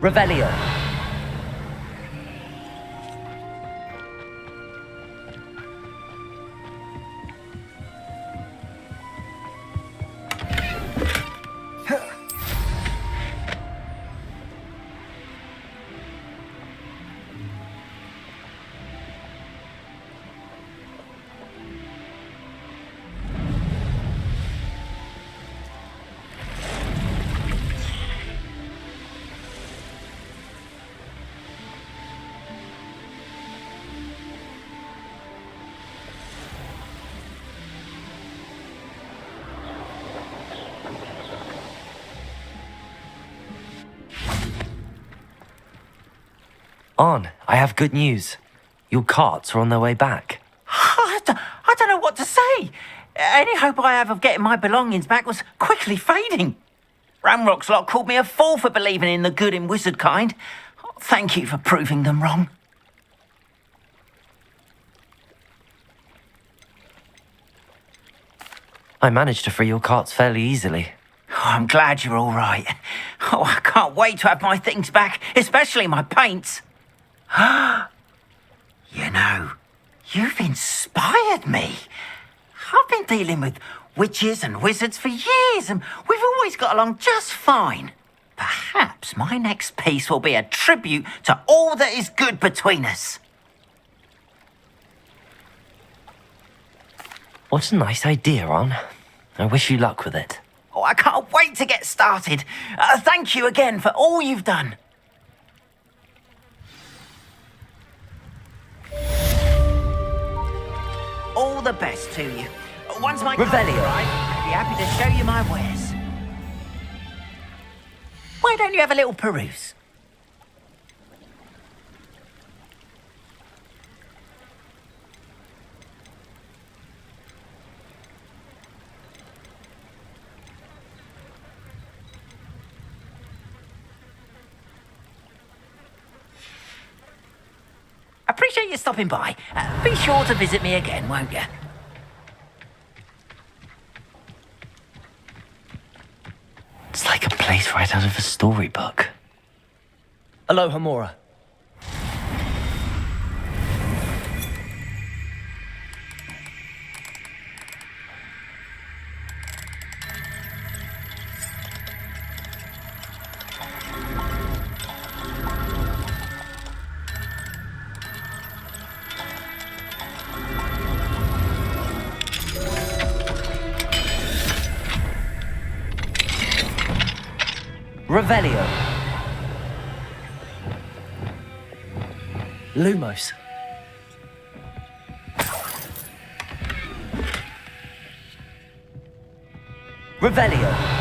Revelio. On, I have good news. Your carts are on their way back. I don't know what to say. Any hope I have of getting my belongings back was quickly fading. Ramrock's lot called me a fool for believing in the good in wizard kind. Thank you for proving them wrong. I managed to free your carts fairly easily. Oh, I'm glad you're all right. Oh, I can't wait to have my things back, especially my paints. You know, you've inspired me. I've been dealing with witches and wizards for years, and we've always got along just fine. Perhaps my next piece will be a tribute to all that is good between us. What a nice idea, On. I wish you luck with it. Oh, I can't wait to get started. Thank you again for all you've done. All the best to you. Once my car's Revelio. arrived, I'd be happy to show you my wares. Why don't you have a little peruse? Appreciate you stopping by. Be sure to visit me again, won't you? It's like a place right out of a storybook. Aloha, Mora. Revelio. Lumos. Revelio.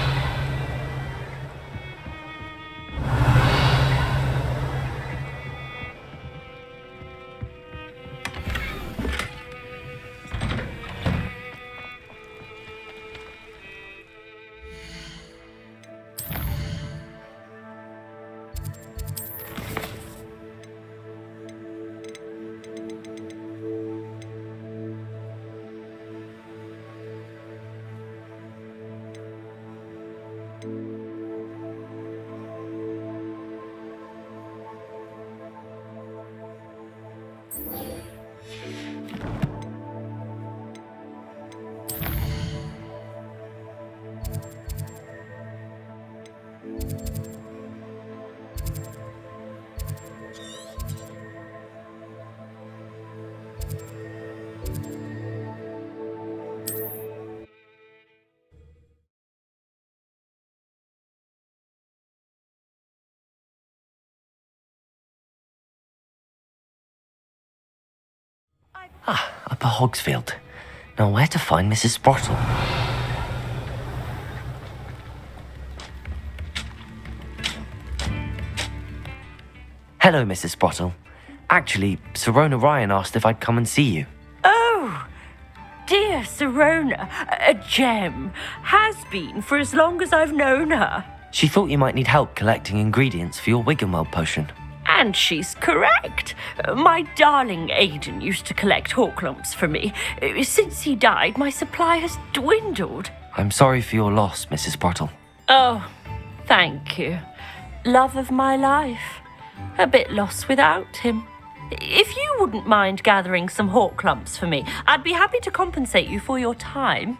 Upper Hogsfield. Now where to find Mrs. Sprottle? Hello, Mrs. Sprottle. Actually, Sirona Ryan asked if I'd come and see you. Oh, dear Sirona, a gem. Has been for as long as I've known her. She thought you might need help collecting ingredients for your Wiggenweld potion. And she's correct. My darling Aidan used to collect hawklumps for me. Since he died, my supply has dwindled. I'm sorry for your loss, Mrs. Sprottle. Oh, thank you. love of my life. A bit lost without him. If you wouldn't mind gathering some hawk lumps for me, I'd be happy to compensate you for your time.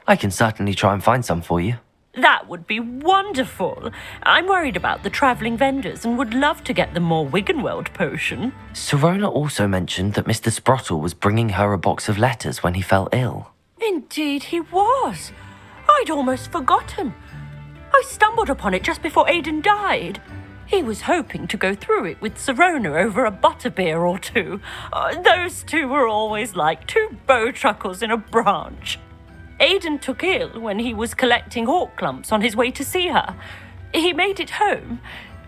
I can certainly try and find some for you. That would be wonderful. I'm worried about the travelling vendors and would love to get them more Wiggenweld potion. Sirona also mentioned that Mr. Sprottle was bringing her a box of letters when he fell ill. Indeed he was. I'd almost forgotten. I stumbled upon it just before Aidan died. He was hoping to go through it with Sirona over a butterbeer or two. Those two were always like two bowtruckles in a branch. Aidan took ill when he was collecting hawk lumps on his way to see her. He made it home,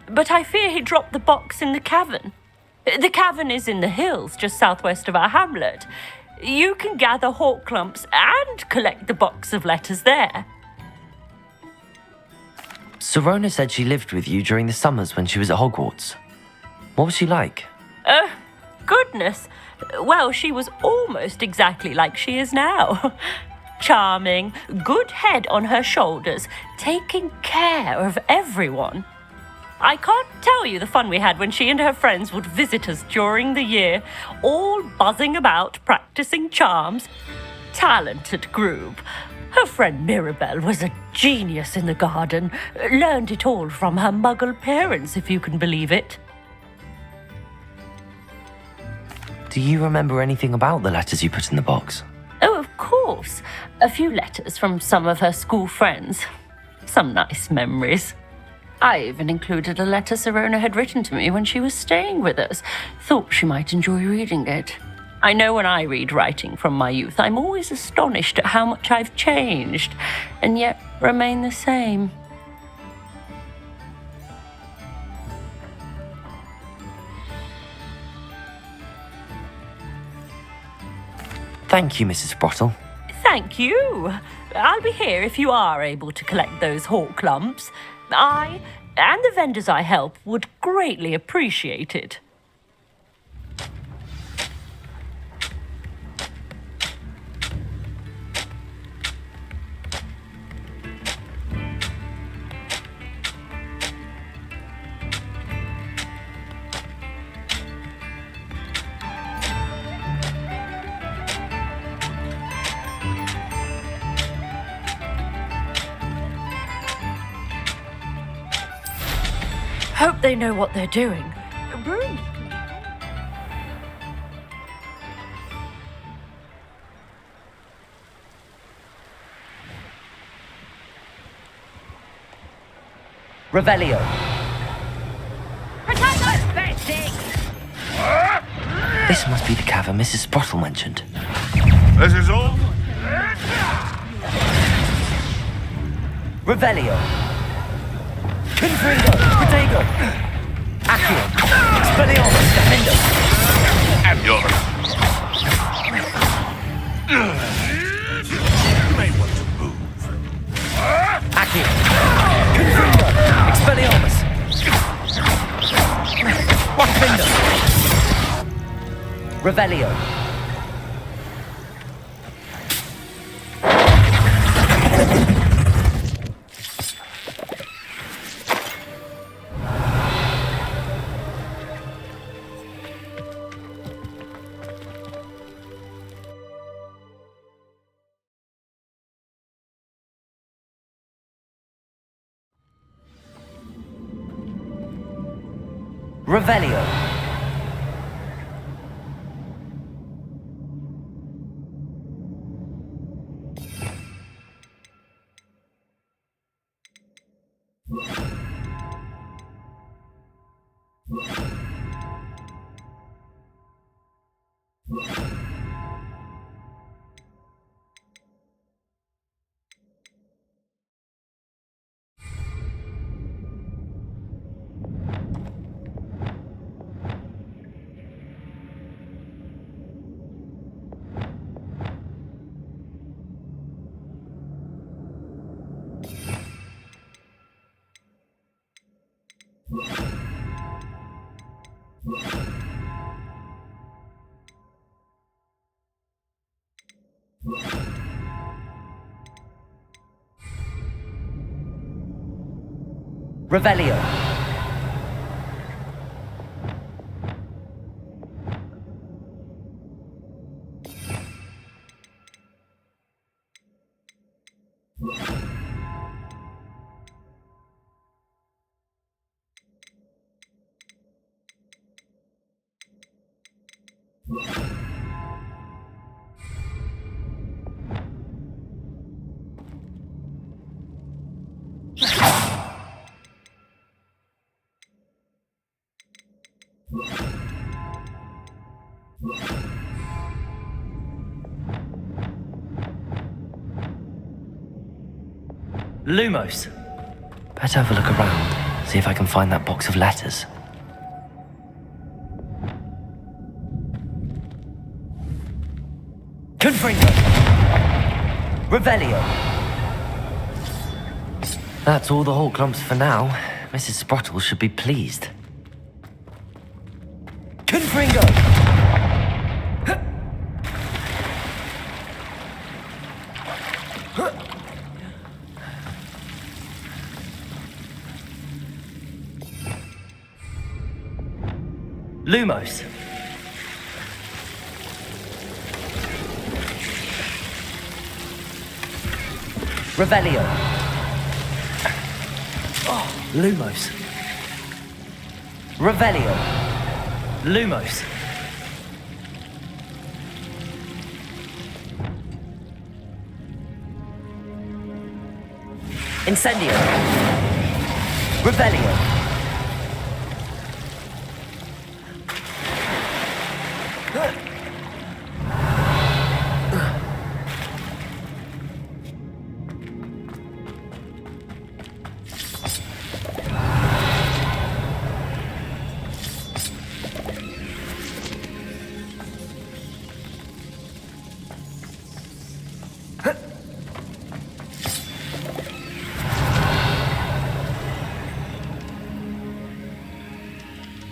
but I fear he dropped the box in the cavern. The cavern is in the hills just southwest of our hamlet. You can gather hawk lumps and collect the box of letters there. Sirona said she lived with you during the summers when she was at Hogwarts. What was she like? Goodness. Well, she was almost exactly like she is now. Charming, good head on her shoulders, taking care of everyone. I can't tell you the fun we had when she and her friends would visit us during the year, all buzzing about, practicing charms. Talented group. Her friend Mirabelle was a genius in the garden, learned it all from her muggle parents, if you can believe it. Do you remember anything about the letters you put in the box? Oh, of course. A few letters from some of her school friends. Some nice memories. I even included a letter Sirona had written to me when she was staying with us. Thought she might enjoy reading it. I know when I read writing from my youth, I'm always astonished at how much I've changed, and yet remain the same. Thank you, Mrs. Sprottle. Thank you. I'll be here if you are able to collect those hawk lumps. I and the vendors I help would greatly appreciate it. Hope they know what they're doing. Revelio. This must be the cavern Mrs. Sprottle mentioned. This is all? Revelio. Confringo. Protego. Accio. Expelliarmus. Defendo. And yours. You may want to move. Accio. Confringo. Expelliarmus. Defendo. Revelio. Revelio. Revelio. Lumos. Better have a look around, see if I can find that box of letters. Confringo. Revelio. That's all the Horcrux for now. Mrs. Sprottle should be pleased. Confringo. Lumos. Revelio. Lumos. Revelio. Lumos. Incendio. Revelio.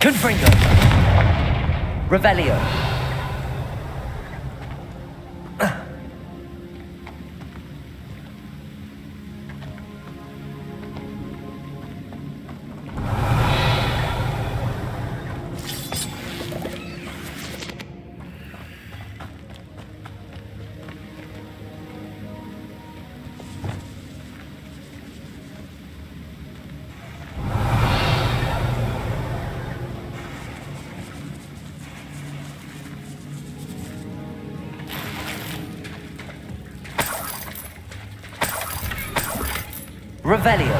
Confringo. Revelio. Revelio.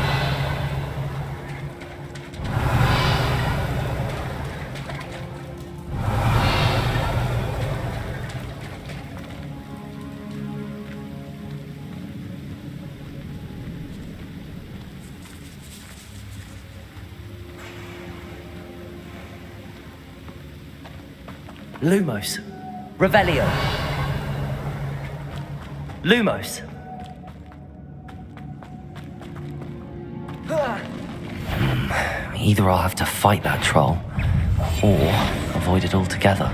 Lumos. Revelio. Lumos. Either I'll have to fight that troll, or avoid it altogether.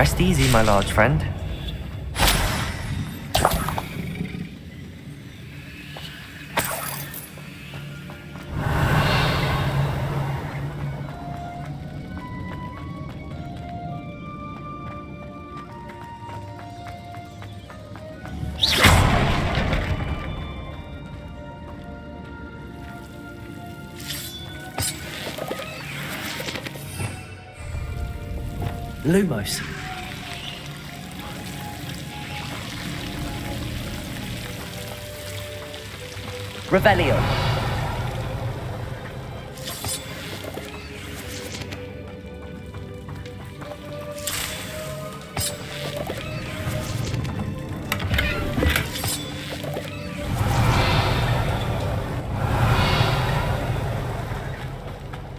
Rest easy, my large friend. Lumos. Revelio.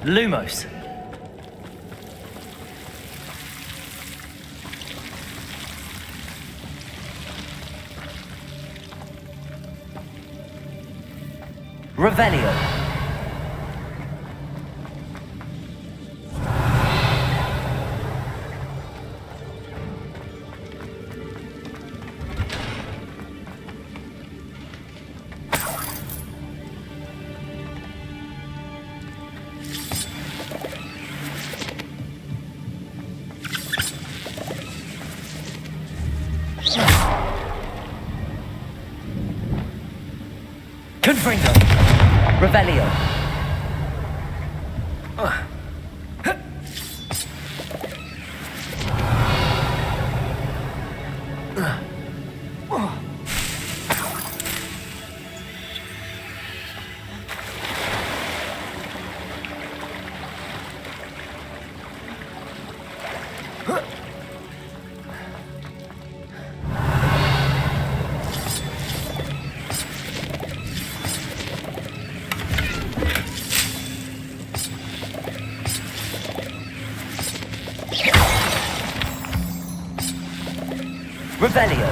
Lumos. Revelio. Confringo. Revelio. Revelio.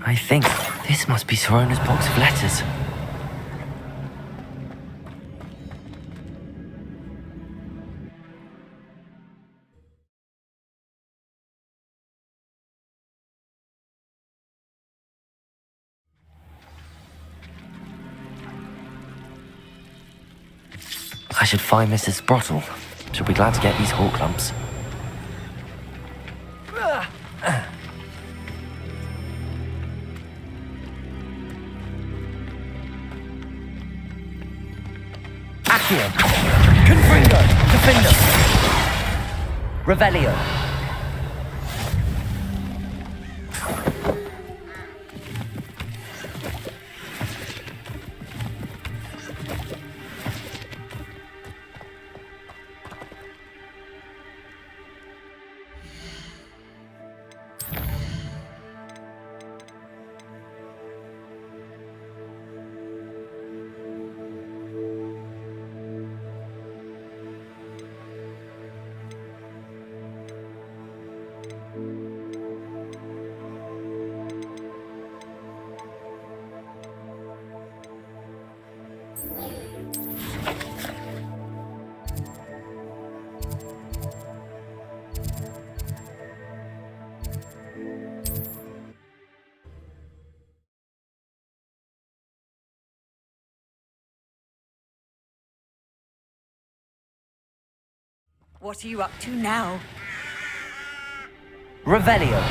I think this must be Sorona's box of letters. I should find Mrs. Sprottle. She'll be glad to get these hawk lumps. Accio. Confringo. Defendo. Revelio. What are you up to now? Revelio.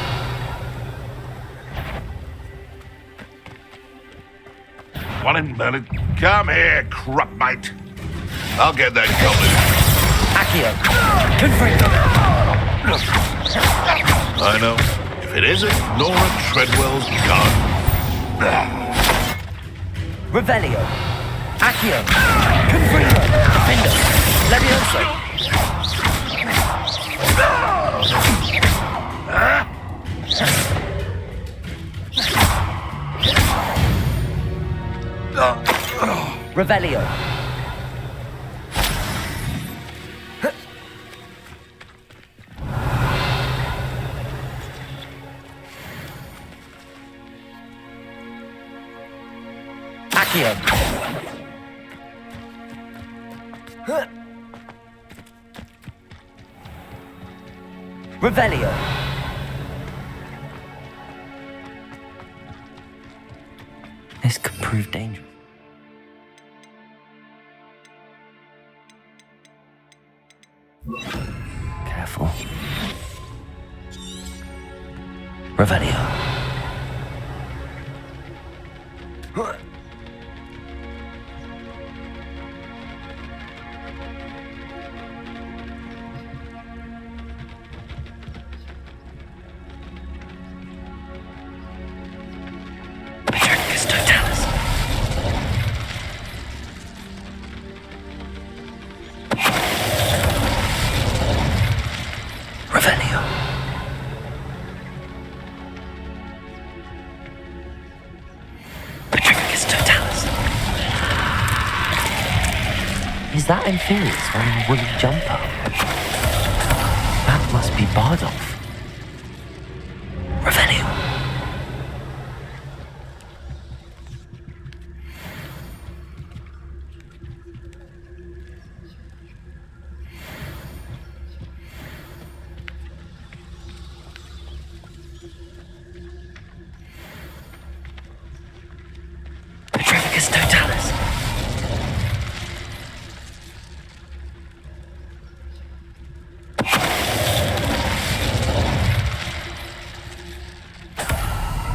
Want him, Merlin? Come here, crap mate. I'll get that goblin. Accio. Confringo. I know. If it isn't Nora Treadwell's gun. Revelio. Accio. Confringo. Defender. Levioso. Revelio. Accio. Revelio. This could prove dangerous. Careful. Revelio. Petricus totalis. Revelio. Petricus totalis. Is that Inferius wearing a woolly jumper? That must be Bardolph. Revelio. Petrificus totalis.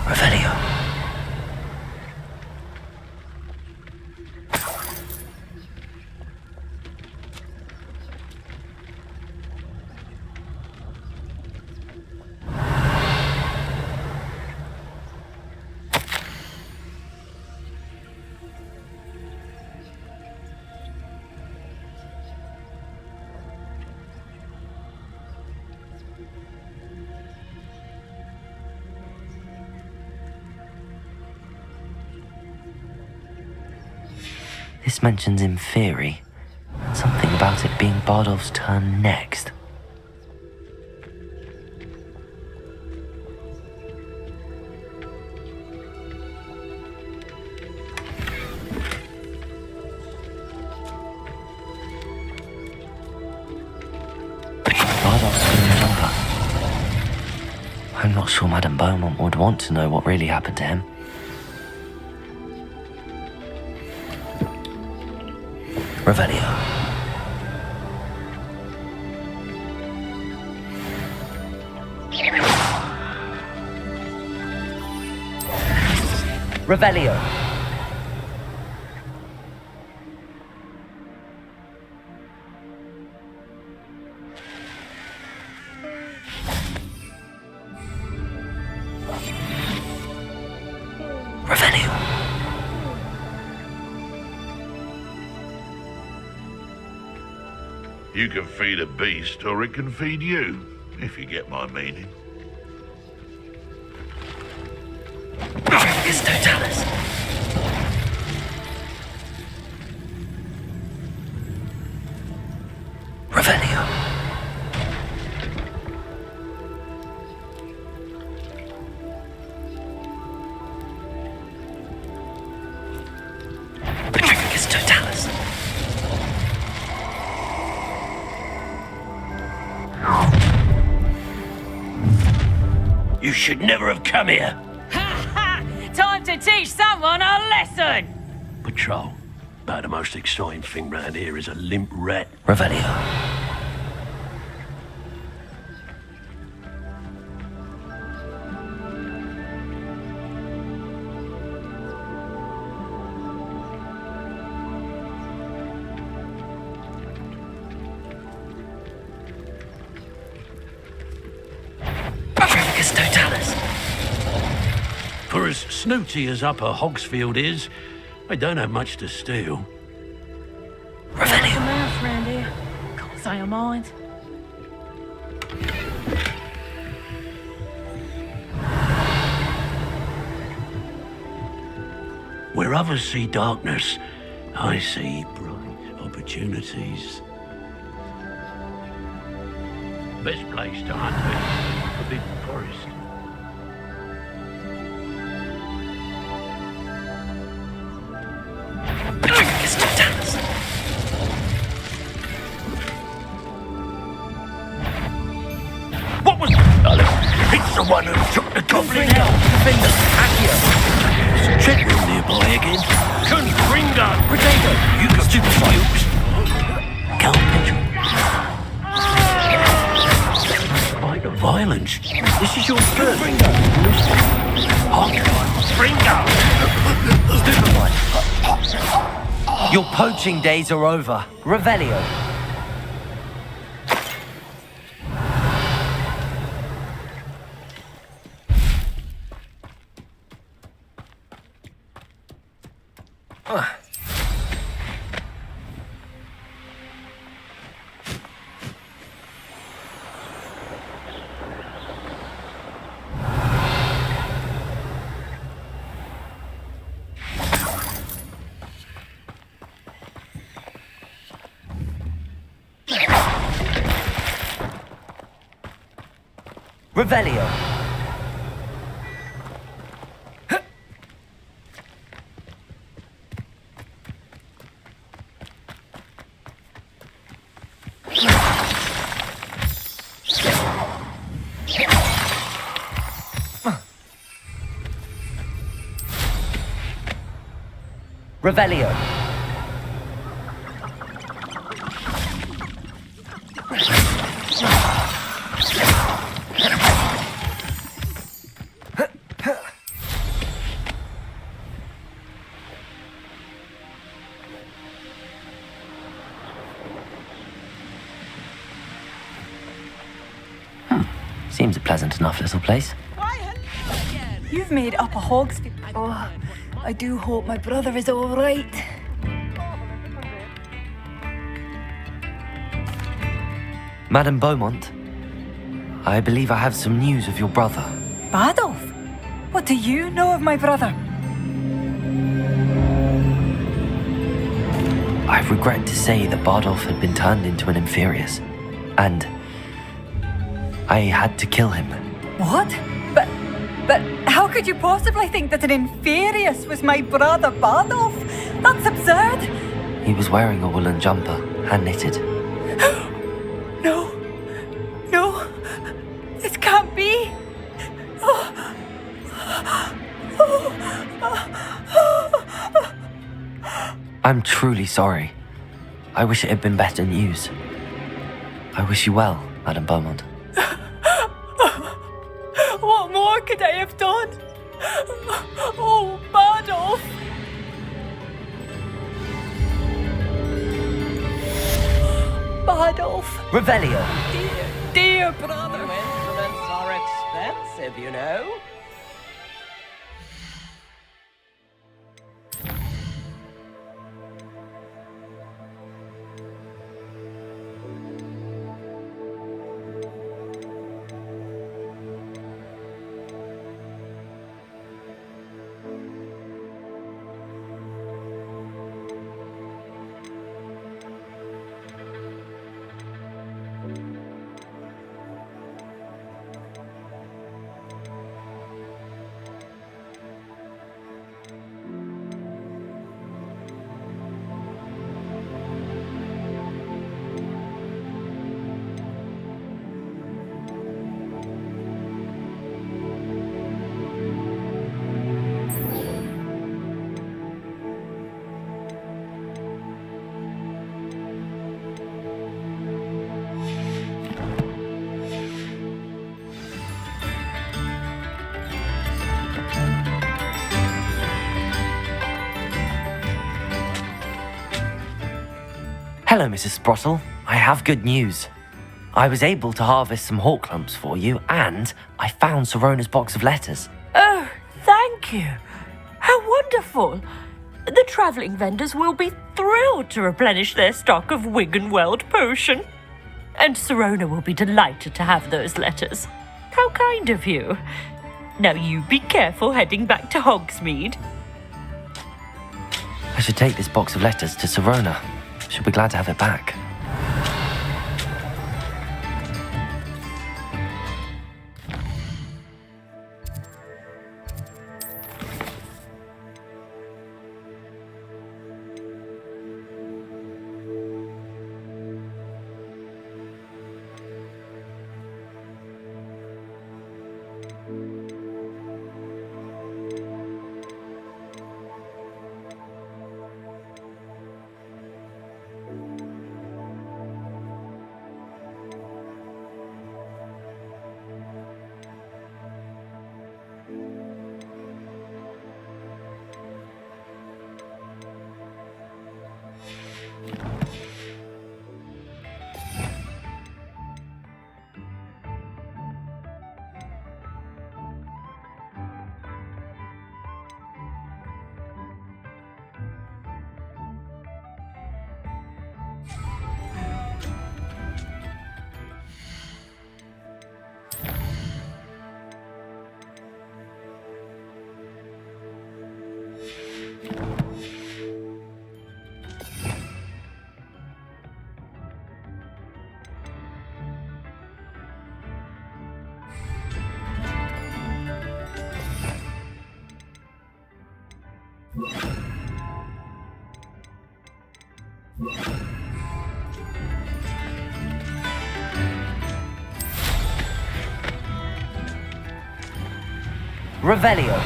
Revelio. This mentions Inferi. Something about it being Bardolph's turn next. Bardolph's green jumper. I'm not sure Madame Beaumont would want to know what really happened to him. Revelio. Revelio. Revelio. You can feed a beast or it can feed you, if you get my meaning. Petricus totalis. Revelio. Petricus totalis. You should never have come here. Time to teach someone a lesson! Patrol. About the most exciting thing round here is a limp rat. Revelio. For as snooty as Upper Hogsfield is, they don't have much to steal. There's a mouse round here. Can't say I mind. Where others see darkness, I see bright opportunities. Best place to hunt is the Forbidden Forest. What was... It's the one who took the goblin Confringo! out. Defender! Accio! There's a general nearby again. Confringo! Potato! You got stupid files. Count Petrol. Fight of violence. This is your turn. Confringo! Stupid one! Your poaching days are over. Revelio! Revelio! Revelio! Seems a pleasant enough little place. You've made up a Hogsmeade. Oh, I do hope my brother is all right. Madame Beaumont, I believe I have some news of your brother. Badolf? What do you know of my brother? I regret to say that Bardolph had been turned into an Inferius, and I had to kill him. What? But how could you possibly think that an Inferius was my brother Badolf? That's absurd. He was wearing a woolen jumper, hand-knitted. No. No. This can't be. I'm truly sorry. I wish it had been better news. I wish you well, Madame Beaumont. What more could I have done? Oh, Badolf. Badolf. Revelio! Dear brother. New instruments are expensive, you know. Hello, Mrs. Sprottle. I have good news. I was able to harvest some hawk lumps for you, and I found Sorona's box of letters. Oh, thank Thank you. How wonderful. The travelling vendors will be thrilled to replenish their stock of Wiggenweld potion. And Sirona will be delighted to have those letters. How kind of you. Now you be careful heading back to Hogsmeade. I should take this box of letters to Sirona. She'll be glad to have it back. Revelio.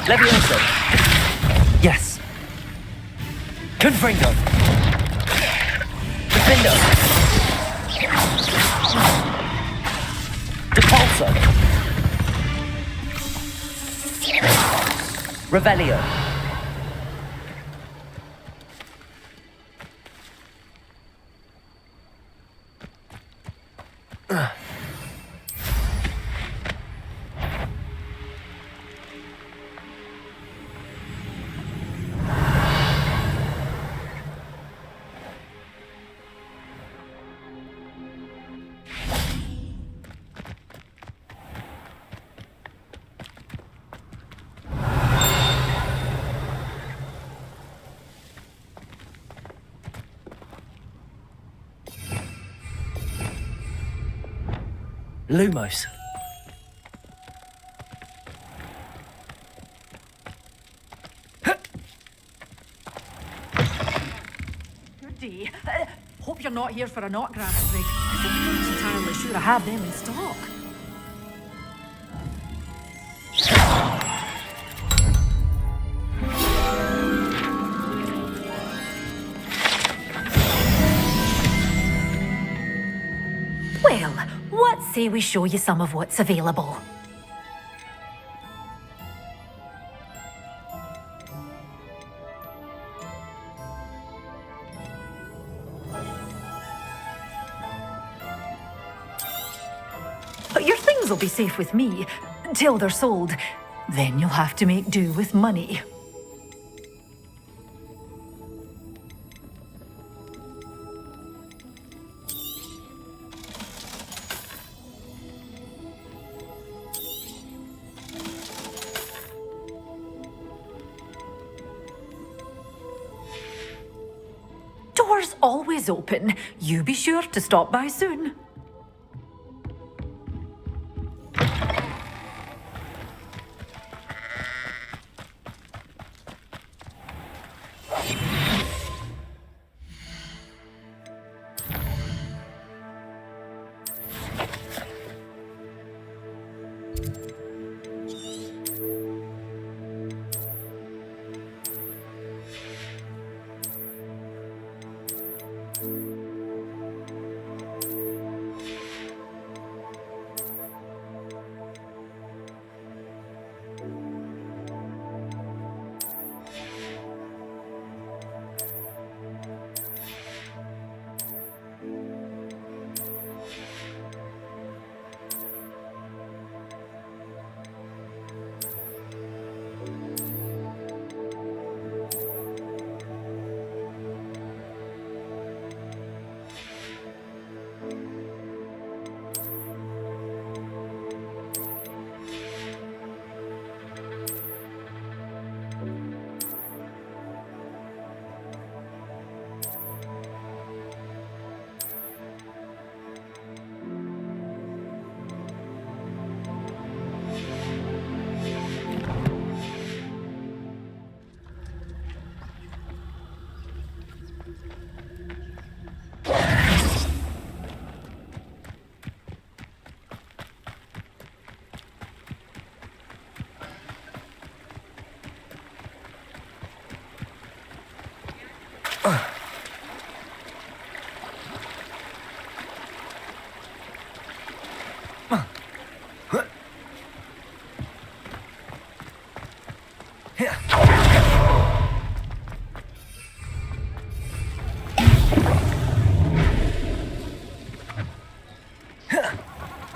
Levioso. Yes. Confringo. Defendo. Depulso. Revelio. Lumos. Good day. Hope you're not here for an autograph, Greg. I'm not entirely sure I have them in stock. Well, what say we show you some of what's available? Your things will be safe with me, till they're sold. Then you'll have to make do with money. Doors always open. You be sure to stop by soon.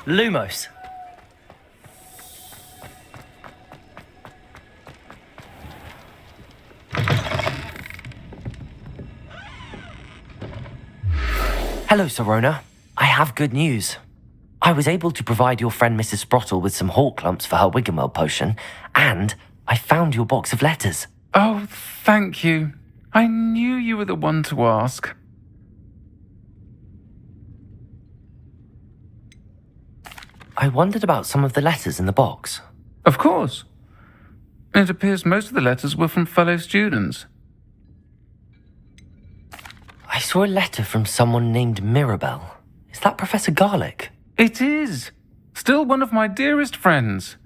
Lumos. Hello, Sorona. I have good news. I was able to provide your friend Mrs. Sprottle with some hawk lumps for her Wiggenweld potion, and I found your box of letters. Oh, thank you. I knew you were the one to ask. I wondered about some of the letters in the box. Of course. It appears most of the letters were from fellow students. I saw a letter from someone named Mirabelle. Is that Professor Garlick? It is. Still one of my dearest friends.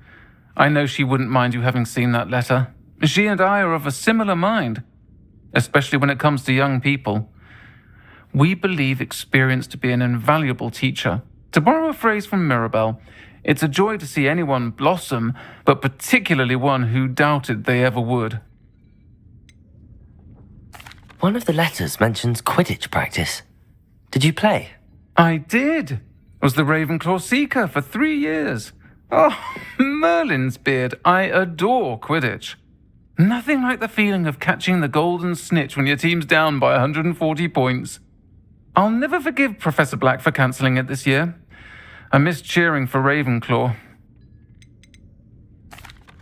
I know she wouldn't mind you having seen that letter. She and I are of a similar mind, especially when it comes to young people. We believe experience to be an invaluable teacher. To borrow a phrase from Mirabelle, it's a joy to see anyone blossom, but particularly one who doubted they ever would. One of the letters mentions Quidditch practice. Did you play? I did. Was the Ravenclaw Seeker for 3 years. Oh, Merlin's beard, I adore Quidditch. Nothing like the feeling of catching the golden snitch when your team's down by 140 points. I'll never forgive Professor Black for cancelling it this year. I missed cheering for Ravenclaw.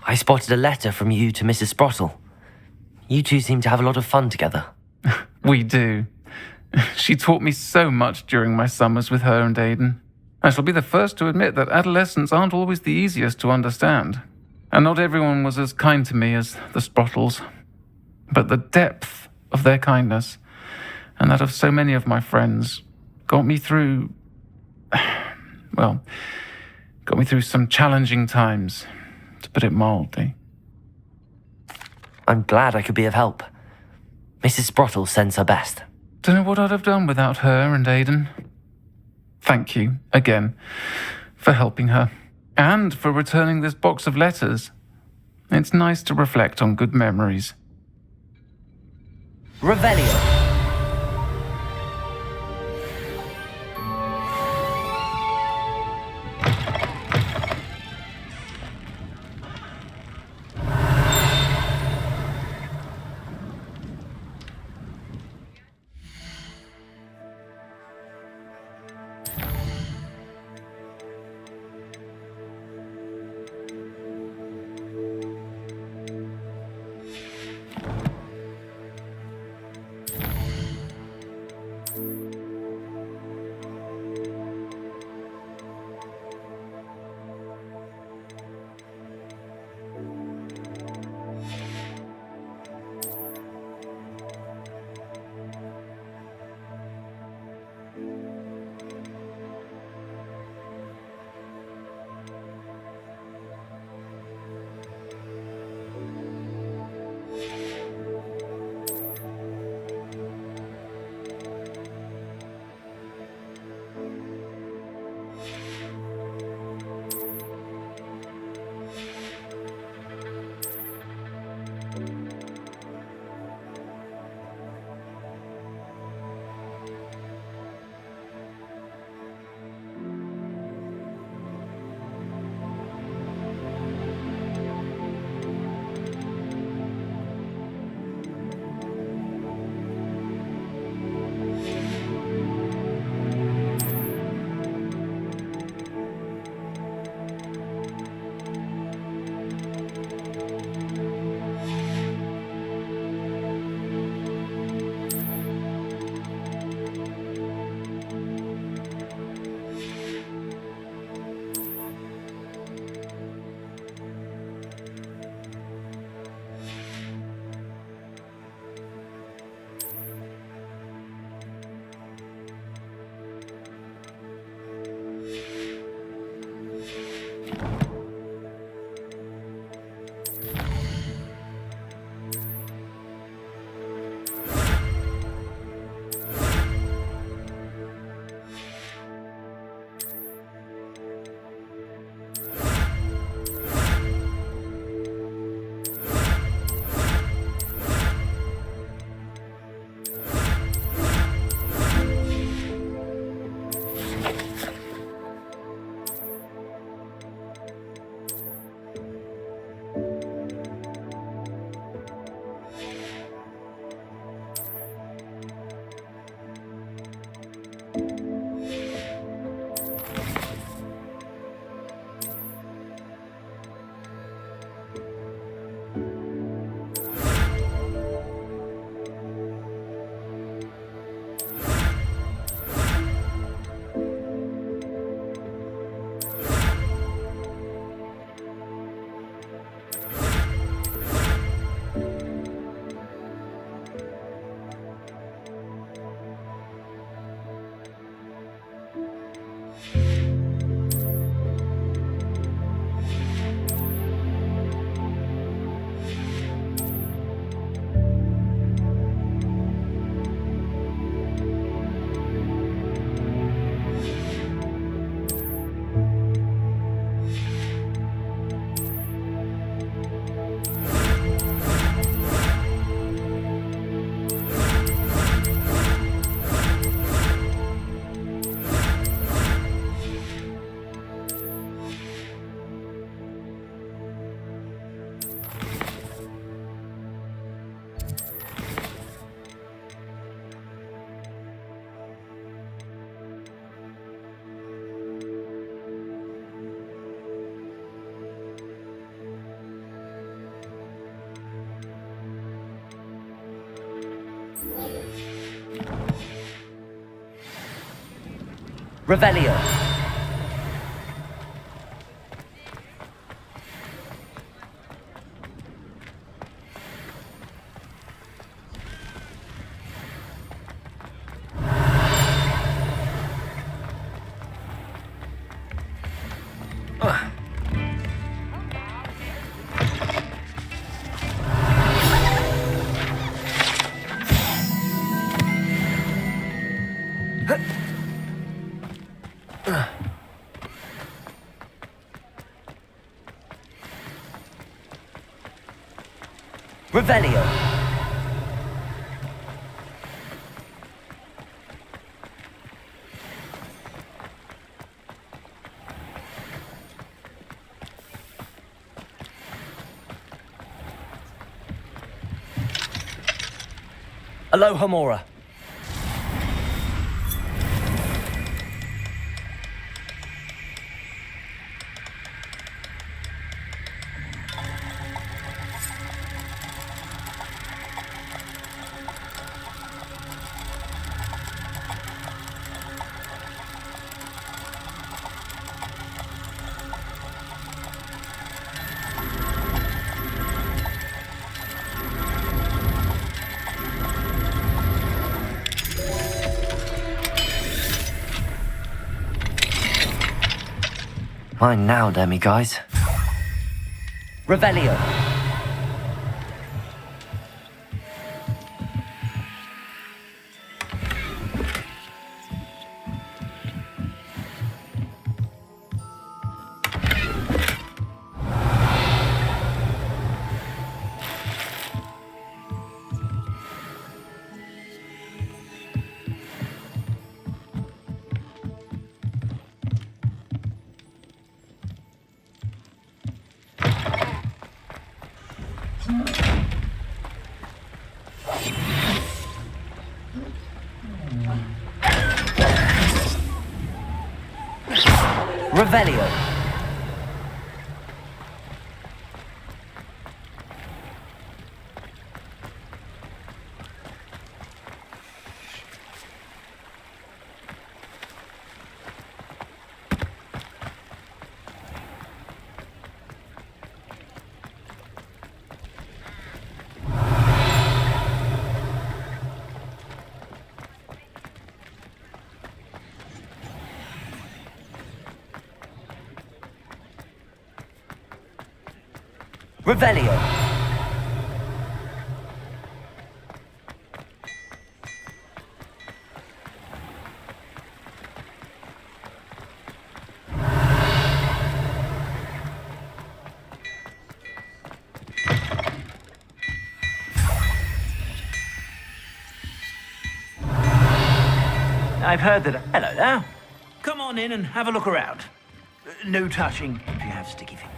I spotted a letter from you to Mrs. Sprottle. You two seem to have a lot of fun together. We do. She taught me so much during my summers with her and Aidan. I shall be the first to admit that adolescents aren't always the easiest to understand. And not everyone was as kind to me as the Sprottles. But the depth of their kindness, and that of so many of my friends, got me through... well, got me through some challenging times, to put it mildly. I'm glad I could be of help. Mrs. Sprottle sends her best. Don't know what I'd have done without her and Aidan. Thank you, again, for helping her, and for returning this box of letters. It's nice to reflect on good memories. Revelio. Revelio. Revelio. Aloha Mora. Mine now, demi-guys. Revelio. Revelio. Revelio. I've heard that. Hello there. Come on in and have a look around. No touching if you have sticky fingers.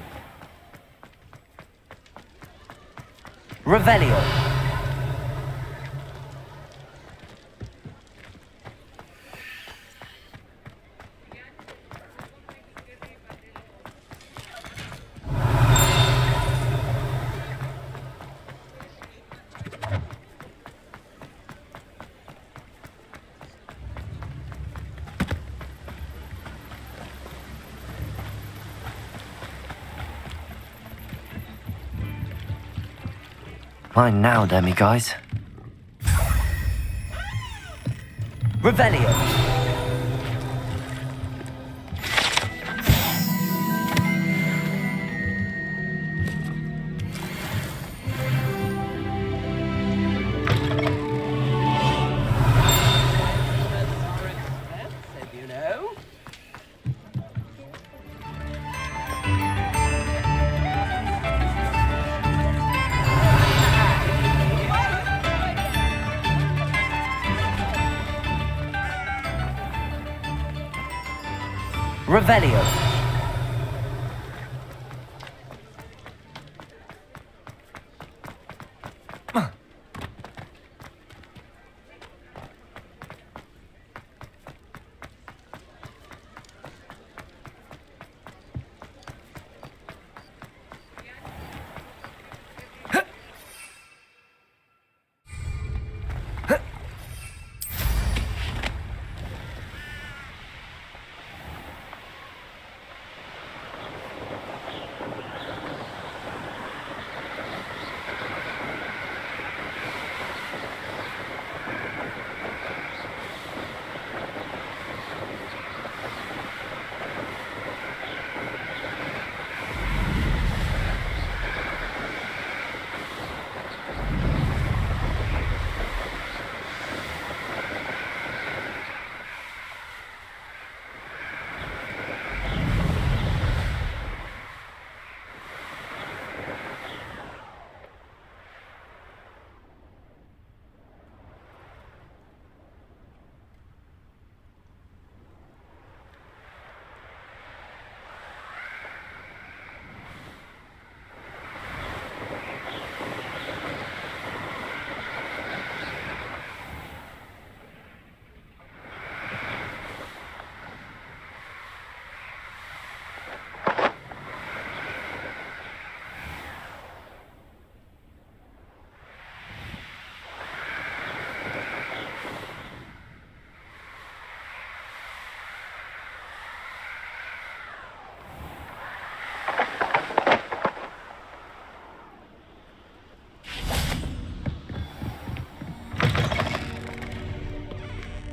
Revelio. Mine now, demi-guys. Revelio. Revelio.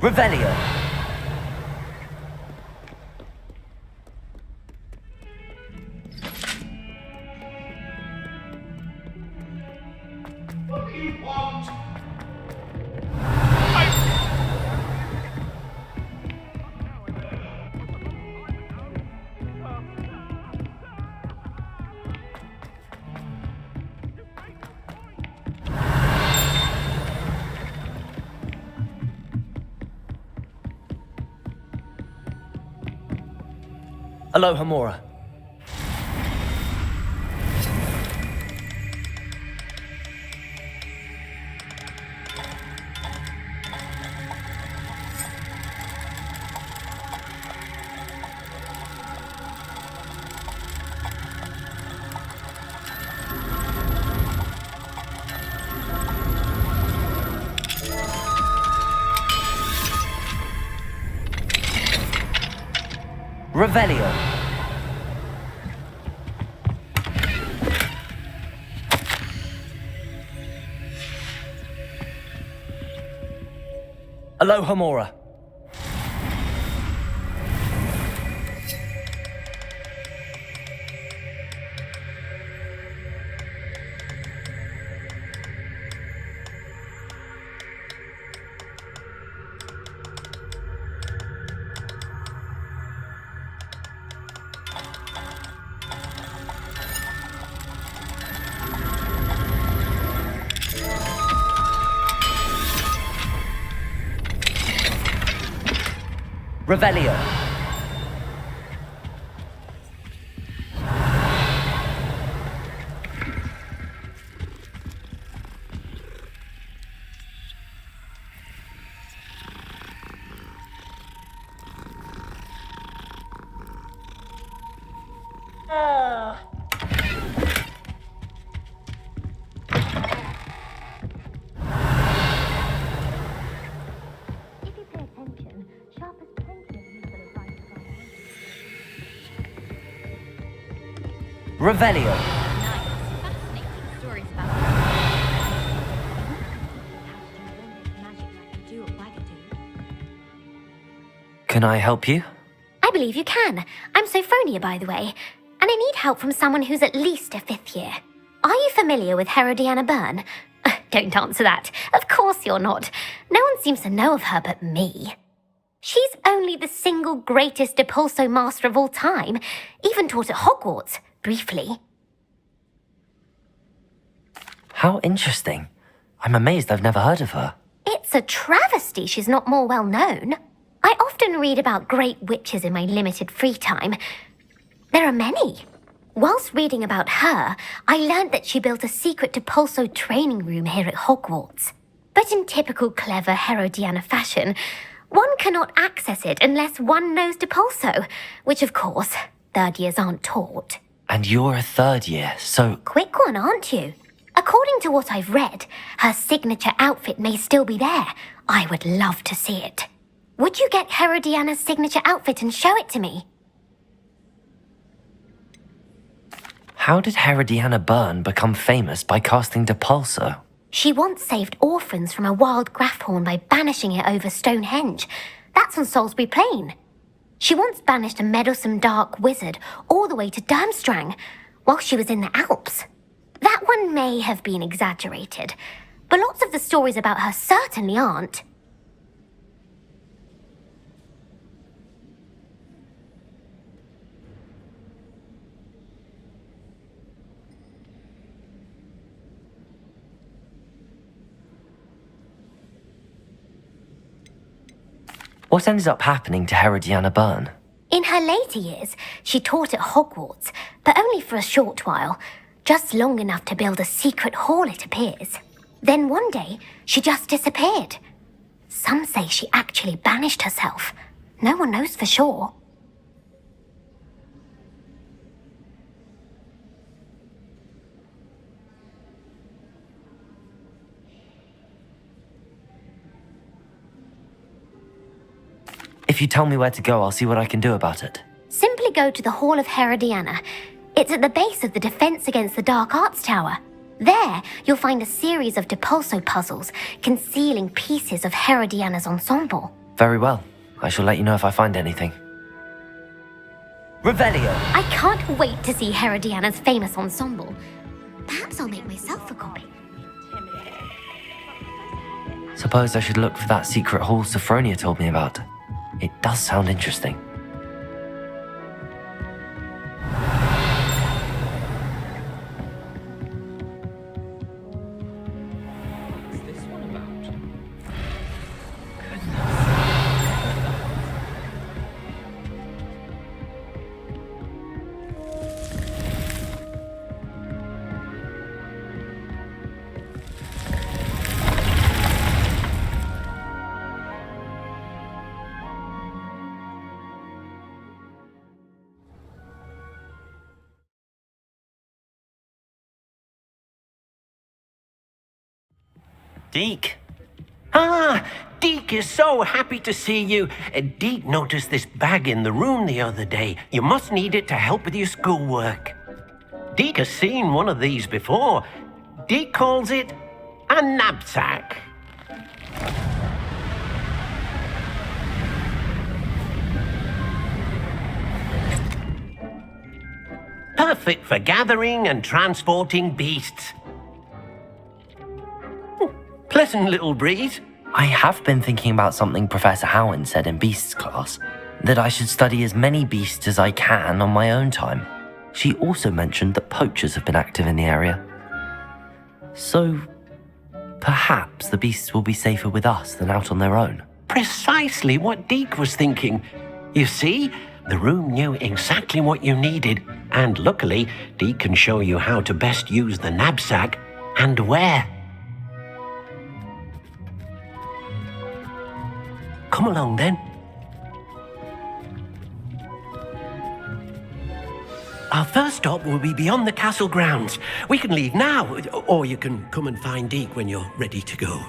Revelio. Aloha Mora. Revelio. Aloha Mora. Revelio. Revelio. Fascinating stories about magic like you do at Wagadu. Can I help you? I believe you can. I'm Sophronia, by the way, and I need help from someone who's at least a 5th year. Are you familiar with Herodiana Byrne? Don't answer that. Of course you're not. No one seems to know of her but me. She's only the single greatest Depulso master of all time, even taught at Hogwarts, briefly. How interesting. I'm amazed I've never heard of her. It's a travesty she's not more well known. I often read about great witches in my limited free time. There are many. Whilst reading about her, I learned that she built a secret Depulso training room here at Hogwarts. But in typical clever Herodiana fashion, one cannot access it unless one knows Depulso, which of course, 3rd years aren't taught. And you're a 3rd year, so... Quick one, aren't you? According to what I've read, her signature outfit may still be there. I would love to see it. Would you get Herodiana's signature outfit and show it to me? How did Herodiana Byrne become famous by casting Depulso? She once saved orphans from a wild Grafhorn by banishing it over Stonehenge. That's on Salisbury Plain. She once banished a meddlesome dark wizard all the way to Durmstrang while she was in the Alps. That one may have been exaggerated, but lots of the stories about her certainly aren't. What ended up happening to Herodiana Byrne? In her later years, she taught at Hogwarts, but only for a short while, just long enough to build a secret hall, it appears. Then one day, she just disappeared. Some say she actually banished herself. No one knows for sure. If you tell me where to go, I'll see what I can do about it. Simply go to the Hall of Herodiana. It's at the base of the Defense Against the Dark Arts Tower. There, you'll find a series of Depulso puzzles concealing pieces of Herodiana's ensemble. Very well. I shall let you know if I find anything. Revelio. I can't wait to see Herodiana's famous ensemble. Perhaps I'll make myself a copy. Suppose I should look for that secret hall Sophronia told me about. It does sound interesting. Deke! Ah, Deke is so happy to see you. Deke noticed this bag in the room the other day. You must need it to help with your schoolwork. Deke has seen one of these before. Deke calls it a knapsack. Perfect for gathering and transporting beasts. Pleasant little breeze. I have been thinking about something Professor Howard said in Beasts class, that I should study as many beasts as I can on my own time. She also mentioned that poachers have been active in the area. So, perhaps the beasts will be safer with us than out on their own. Precisely what Deke was thinking. You see, the room knew exactly what you needed, and luckily, Deke can show you how to best use the knapsack and where. Come along then. Our first stop will be beyond the castle grounds. We can leave now, or you can come and find Deke when you're ready to go.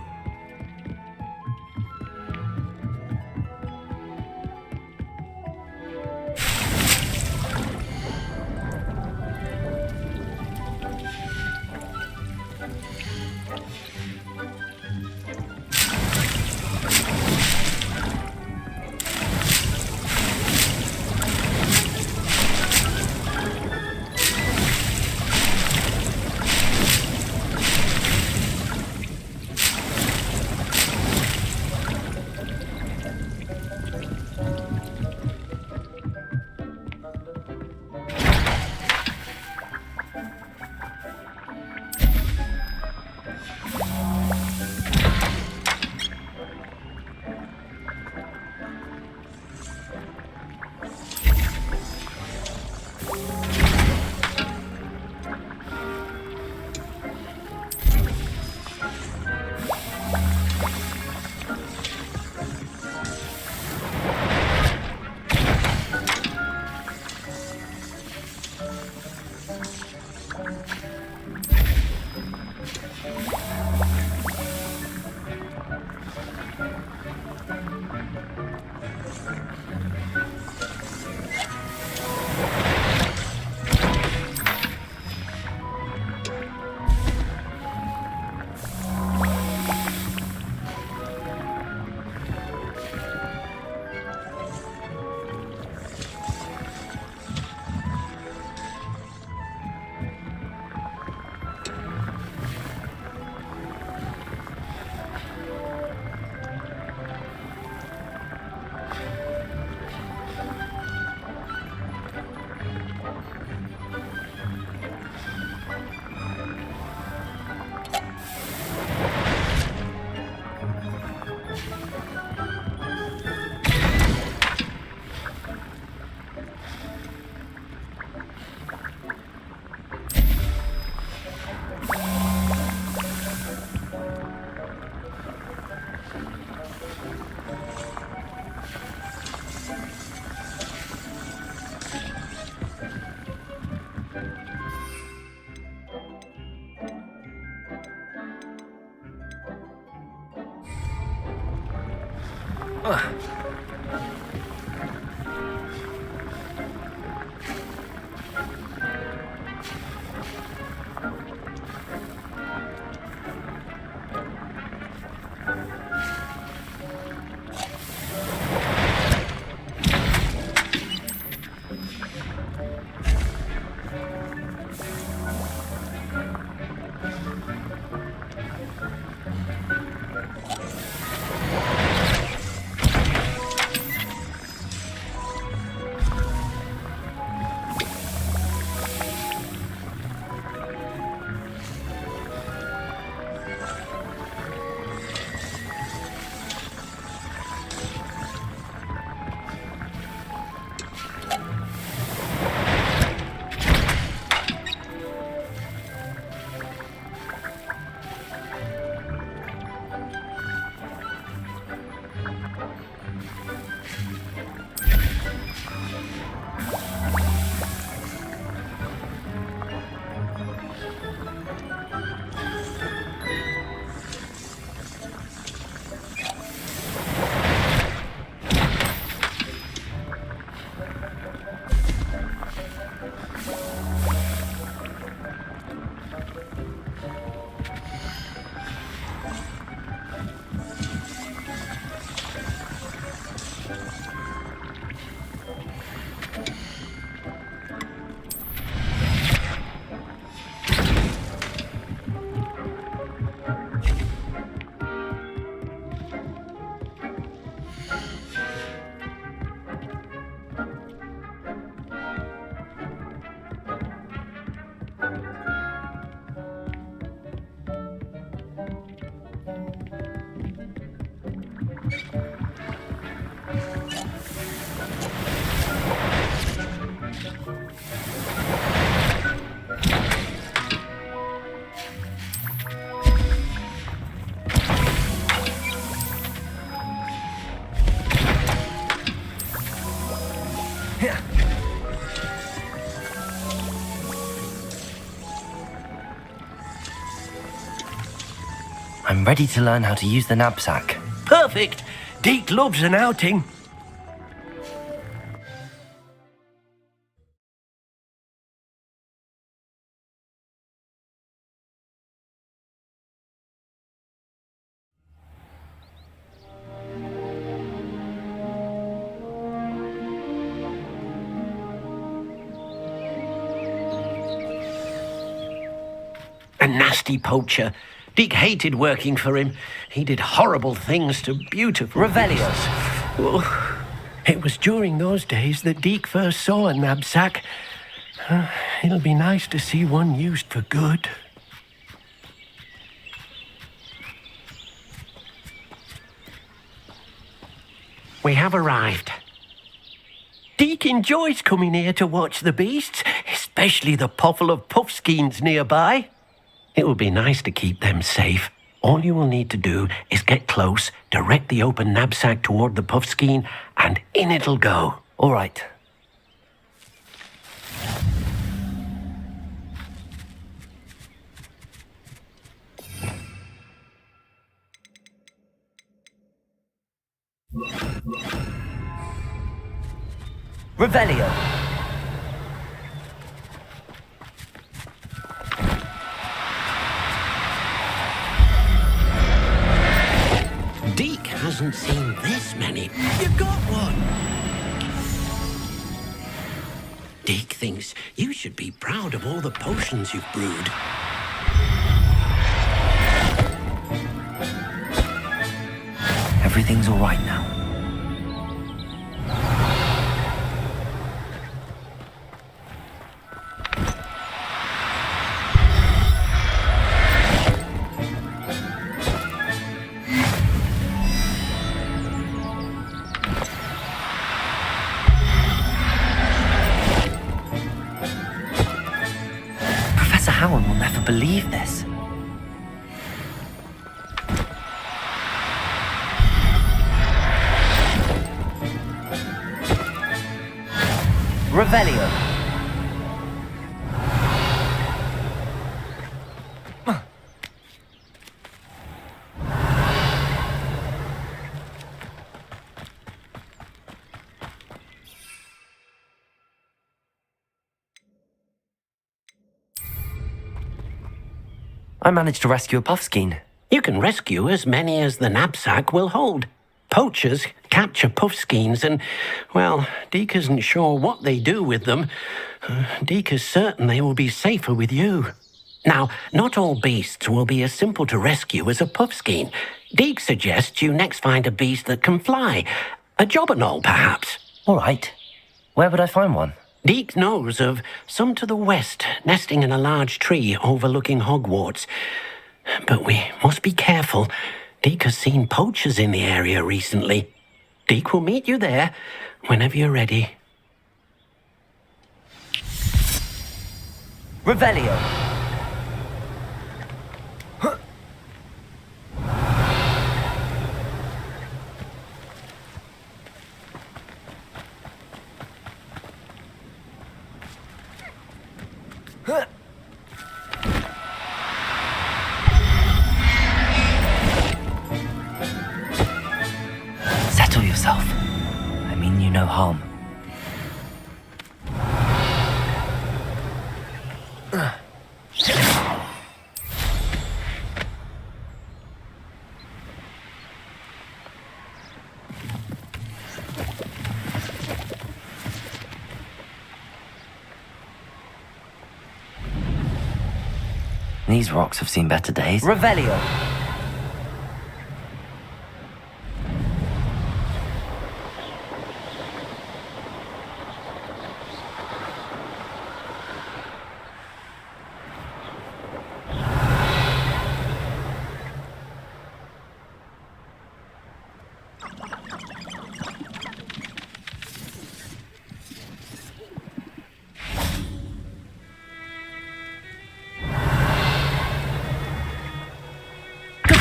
I'm ready to learn how to use the knapsack. Perfect. Deke loves an outing. A nasty poacher. Deke hated working for him. He did horrible things to beautiful Revelio. Oh, it was during those days that Deke first saw a knapsack. It'll be nice to see one used for good. We have arrived. Deke enjoys coming here to watch the beasts, especially the puffle of puffskeins nearby. It will be nice to keep them safe. All you will need to do is get close, direct the open knapsack toward the puffskein, and in it'll go. All right. Revelio. Deke hasn't seen this many. You got one! Deke thinks you should be proud of all the potions you've brewed. Everything's all right now. Professor Howard will never believe this. Revelio. I managed to rescue a puffskein. You can rescue as many as the knapsack will hold. Poachers capture puffskeins and, well, Deke isn't sure what they do with them. Deke is certain they will be safer with you. Now, not all beasts will be as simple to rescue as a puffskein. Deke suggests you next find a beast that can fly. A jobberknoll, perhaps. All right. Where would I find one? Deke knows of some to the west, nesting in a large tree overlooking Hogwarts. But we must be careful. Deke has seen poachers in the area recently. Deke will meet you there whenever you're ready. Revelio. Settle yourself. I mean you no harm. These rocks have seen better days. Revelio.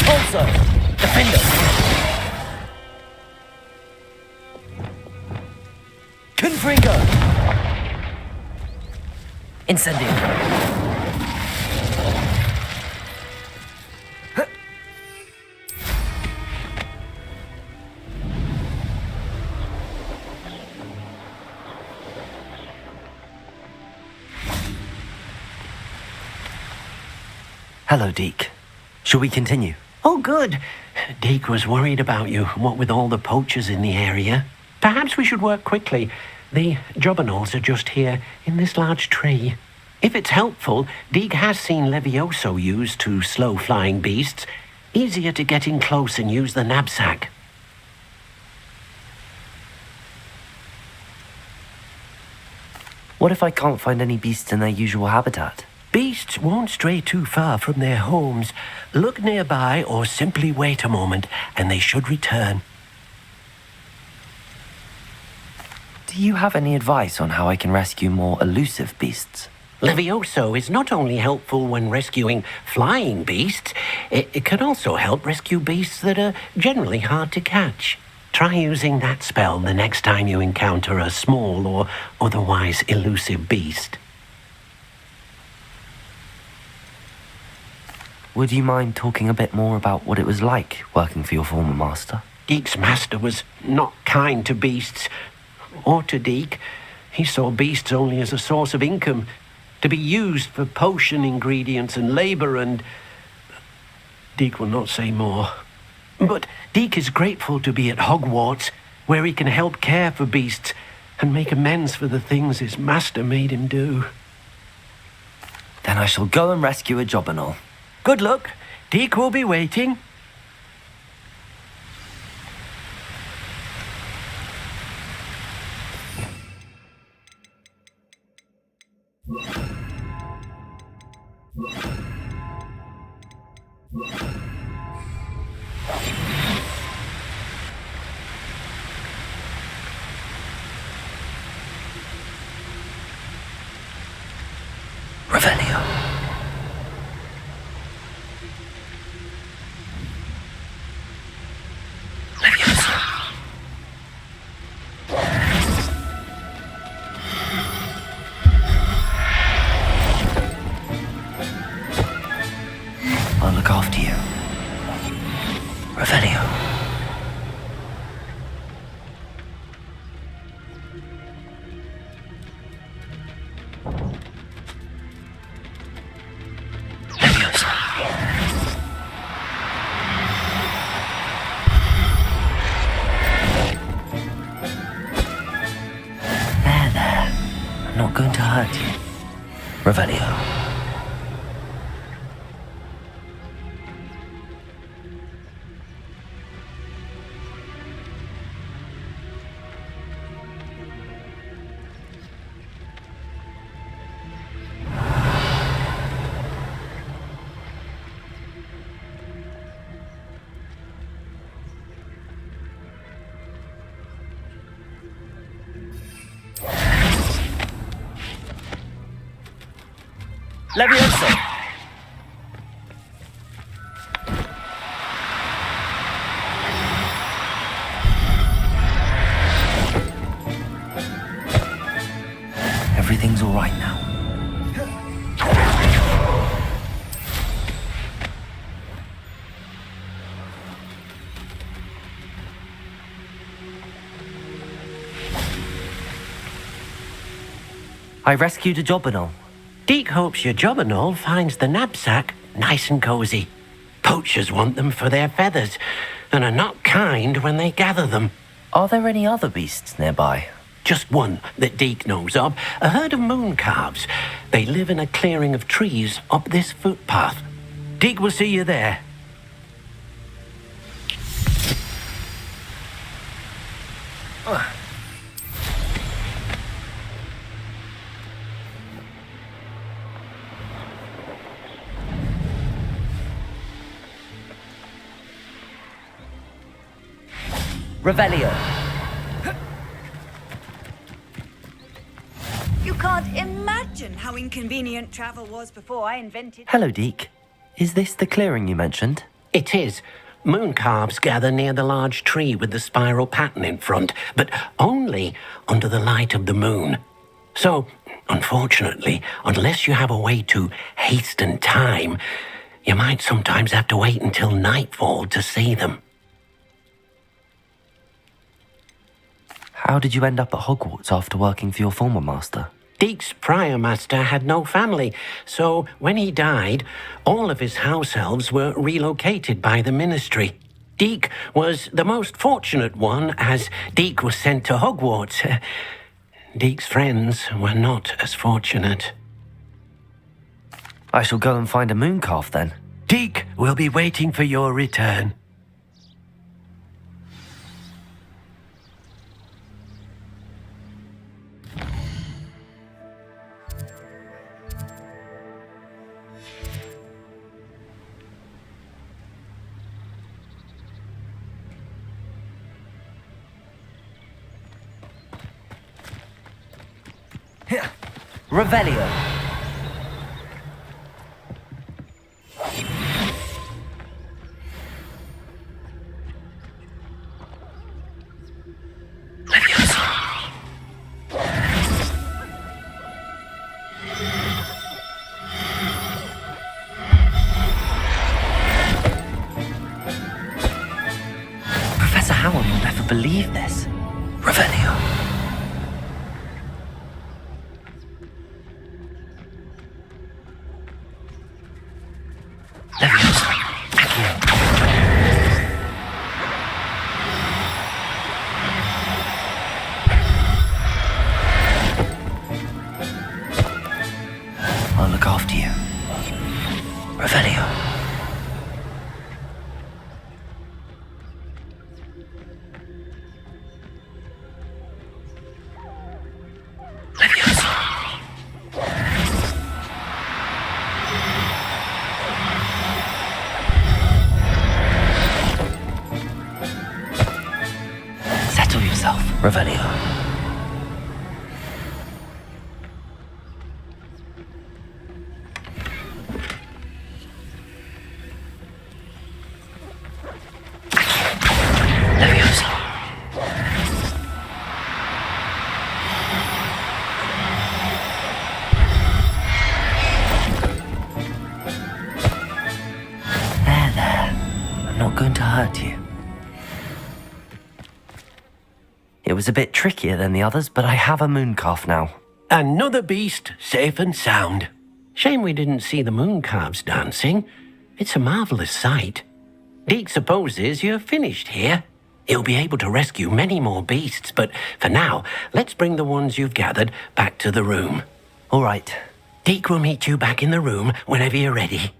Also, defender. Confringo. Incendio. Hello, Deke. Shall we continue? Oh, good. Deke was worried about you, what with all the poachers in the area. Perhaps we should work quickly. The jobberknolls are just here, in this large tree. If it's helpful, Deke has seen Levioso used to slow flying beasts. Easier to get in close and use the knapsack. What if I can't find any beasts in their usual habitat? Beasts won't stray too far from their homes. Look nearby or simply wait a moment, and they should return. Do you have any advice on how I can rescue more elusive beasts? Levioso is not only helpful when rescuing flying beasts, it can also help rescue beasts that are generally hard to catch. Try using that spell the next time you encounter a small or otherwise elusive beast. Would you mind talking a bit more about what it was like working for your former master? Deke's master was not kind to beasts, or to Deke. He saw beasts only as a source of income, to be used for potion ingredients and labor, and Deke will not say more. But Deke is grateful to be at Hogwarts, where he can help care for beasts and make amends for the things his master made him do. Then I shall go and rescue a jobberknoll. Good luck. Deke will be waiting. Revelio. Leviosa. I'll look after you. Revelio. Not going to hurt you. Revelio. Leviosa! Everything's all right now. I rescued a jobberknoll. Deke hopes your jobberknoll finds the knapsack nice and cozy. Poachers want them for their feathers, and are not kind when they gather them. Are there any other beasts nearby? Just one that Deke knows of, a herd of moon calves. They live in a clearing of trees up this footpath. Deke will see you there. Revelio. You can't imagine how inconvenient travel was before I invented... Hello, Deke. Is this the clearing you mentioned? It is. Moon calves gather near the large tree with the spiral pattern in front, but only under the light of the moon. So, unfortunately, unless you have a way to hasten time, you might sometimes have to wait until nightfall to see them. How did you end up at Hogwarts after working for your former master? Deek's prior master had no family, so when he died, all of his house elves were relocated by the ministry. Deek was the most fortunate one, as Deek was sent to Hogwarts. Deek's friends were not as fortunate. I shall go and find a mooncalf then. Deek will be waiting for your return. Revelio. Professor Howard will never believe this. Revelio. I'll look after you. Revelio. Settle yourself, Revelio. Going to hurt you. It was a bit trickier than the others, but I have a mooncalf now. Another beast, safe and sound. Shame we didn't see the mooncalves dancing. It's a marvelous sight. Deek supposes you're finished here. He'll be able to rescue many more beasts, but for now, let's bring the ones you've gathered back to the room. All right. Deek will meet you back in the room whenever you're ready.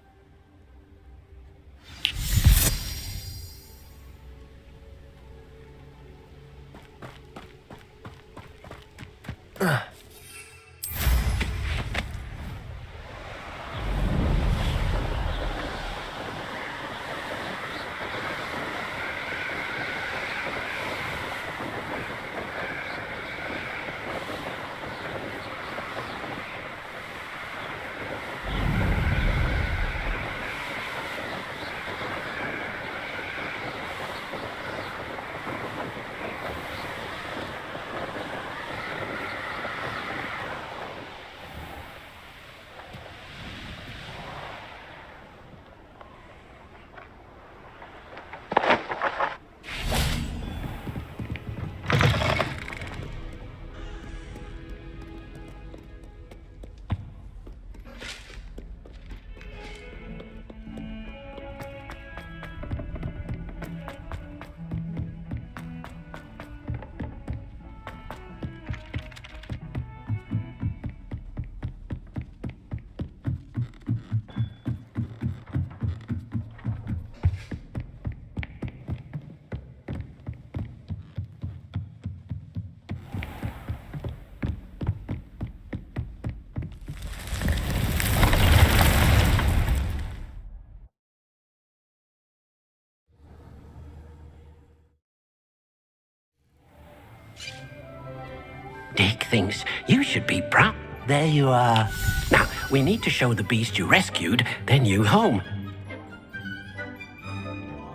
Deek thinks you should be proud. There you are. Now, we need to show the beast you rescued, then you home.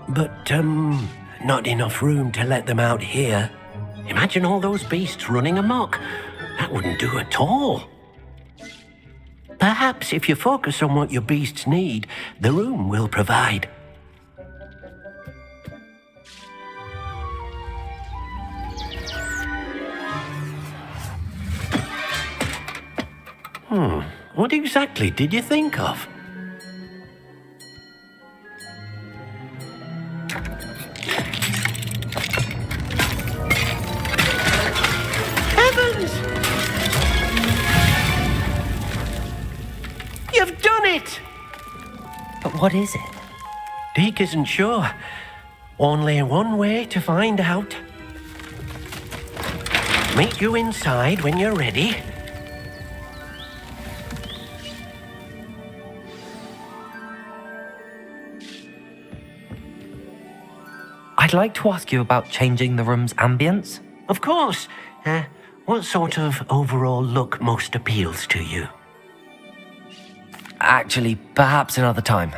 But, not enough room to let them out here. Imagine all those beasts running amok. That wouldn't do at all. Perhaps if you focus on what your beasts need, the room will provide. What exactly did you think of? Heavens! You've done it! But what is it? Deke isn't sure. Only one way to find out. Meet you inside when you're ready. I'd like to ask you about changing the room's ambience. Of course. What sort of overall look most appeals to you? Actually, perhaps another time.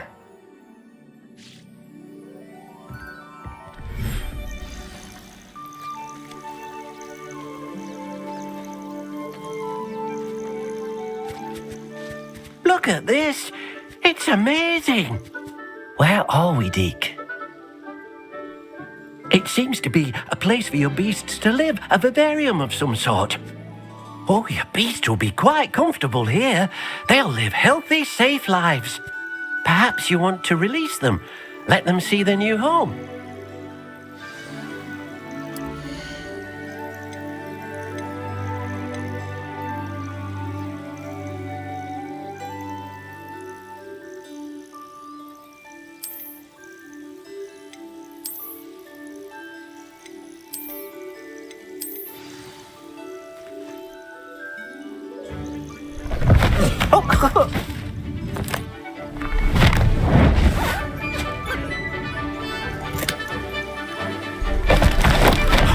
Look at this. It's amazing. Where are we, Deke? It seems to be a place for your beasts to live, a vivarium of some sort. Oh, your beasts will be quite comfortable here. They'll live healthy, safe lives. Perhaps you want to release them, let them see their new home.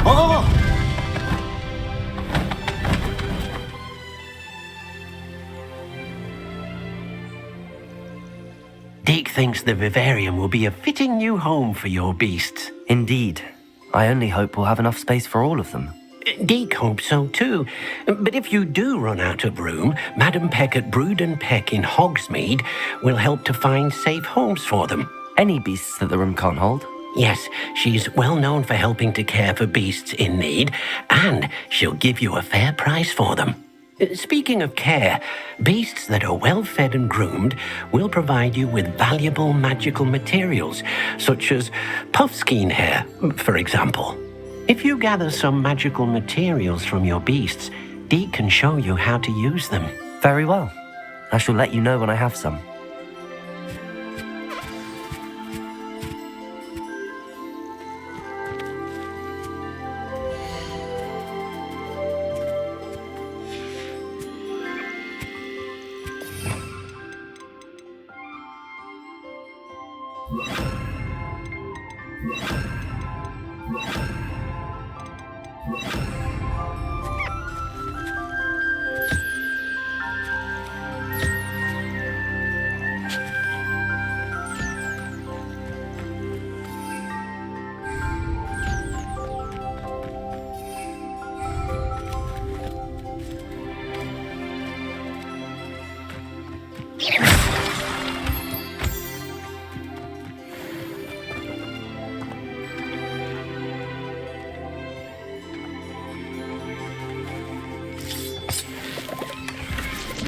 Oh! Deke thinks the vivarium will be a fitting new home for your beasts. Indeed. I only hope we'll have enough space for all of them. Deke hopes so too. But if you do run out of room, Madam Peck at Brood and Peck in Hogsmeade will help to find safe homes for them. Any beasts that the room can't hold? Yes, she's well known for helping to care for beasts in need, and she'll give you a fair price for them. Speaking of care, beasts that are well fed and groomed will provide you with valuable magical materials, such as puffskein hair, for example. If you gather some magical materials from your beasts, Deke can show you how to use them. Very well. I shall let you know when I have some.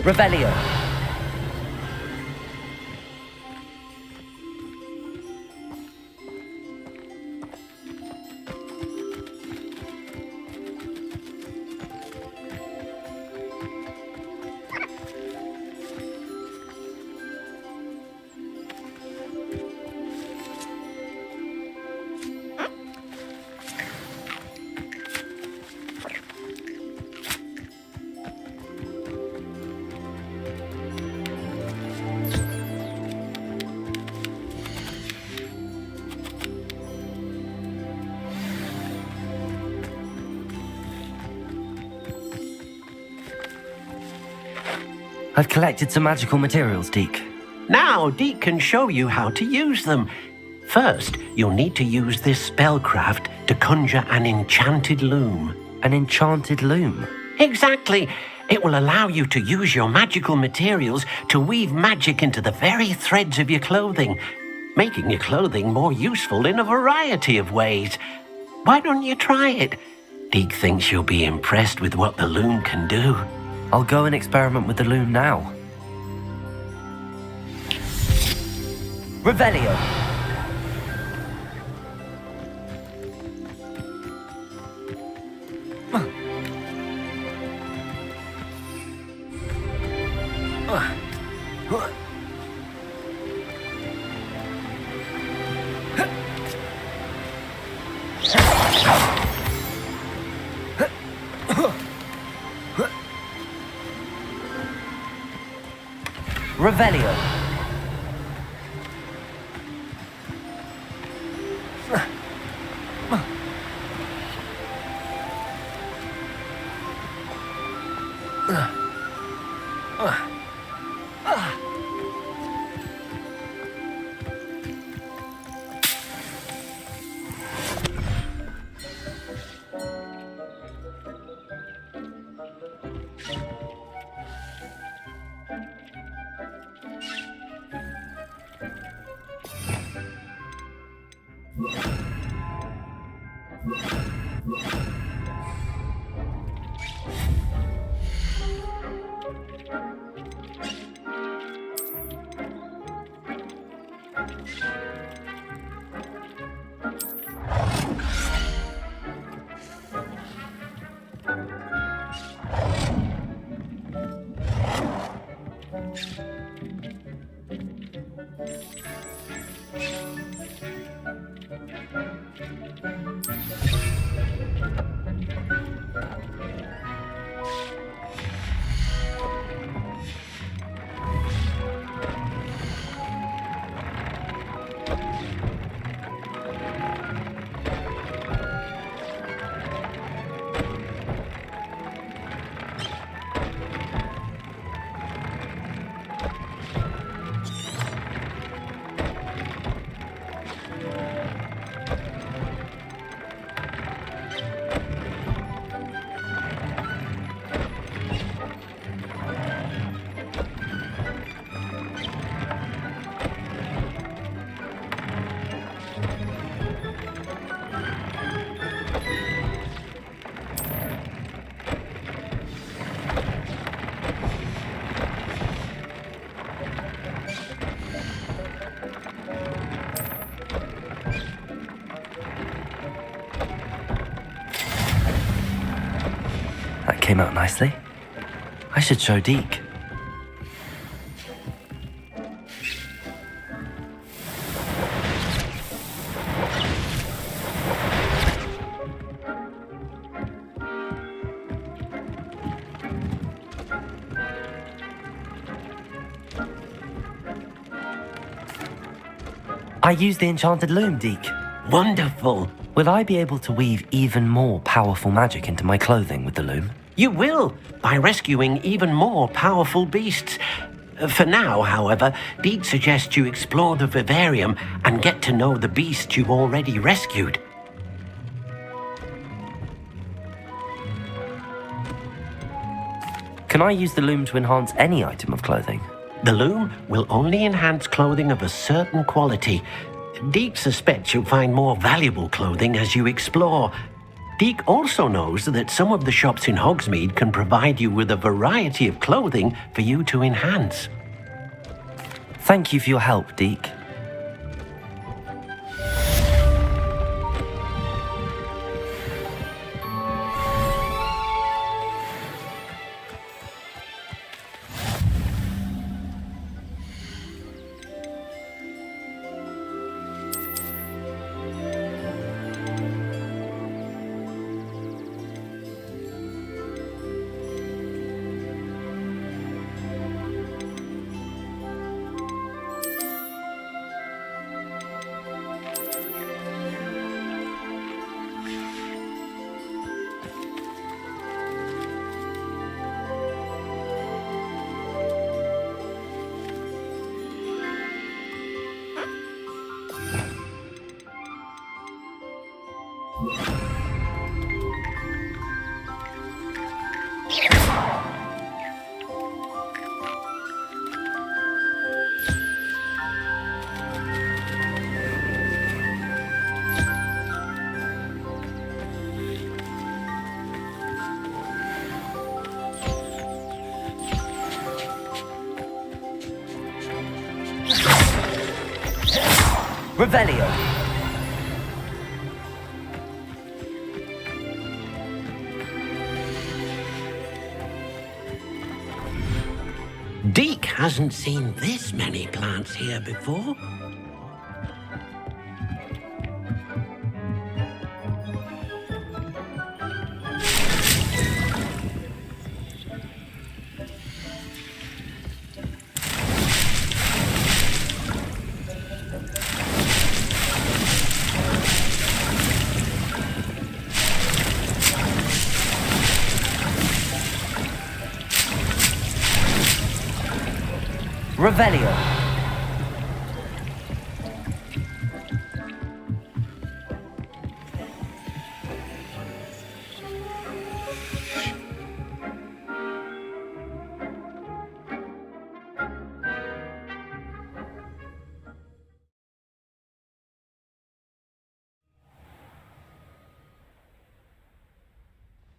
Revelio. I've collected some magical materials, Deke. Now Deke can show you how to use them. First, you'll need to use this spellcraft to conjure an enchanted loom. An enchanted loom? Exactly. It will allow you to use your magical materials to weave magic into the very threads of your clothing, making your clothing more useful in a variety of ways. Why don't you try it? Deke thinks you'll be impressed with what the loom can do. I'll go and experiment with the loom now. Revelio. Revelio. That came out nicely. I should show Deke. I used the enchanted loom, Deke. Wonderful. Will I be able to weave even more powerful magic into my clothing with the loom? You will, by rescuing even more powerful beasts. For now, however, Deed suggests you explore the vivarium and get to know the beasts you've already rescued. Can I use the loom to enhance any item of clothing? The loom will only enhance clothing of a certain quality. Deek suspects you'll find more valuable clothing as you explore. Deek also knows that some of the shops in Hogsmeade can provide you with a variety of clothing for you to enhance. Thank you for your help, Deke. Revelio. Deke hasn't seen this many plants here before. Revelio.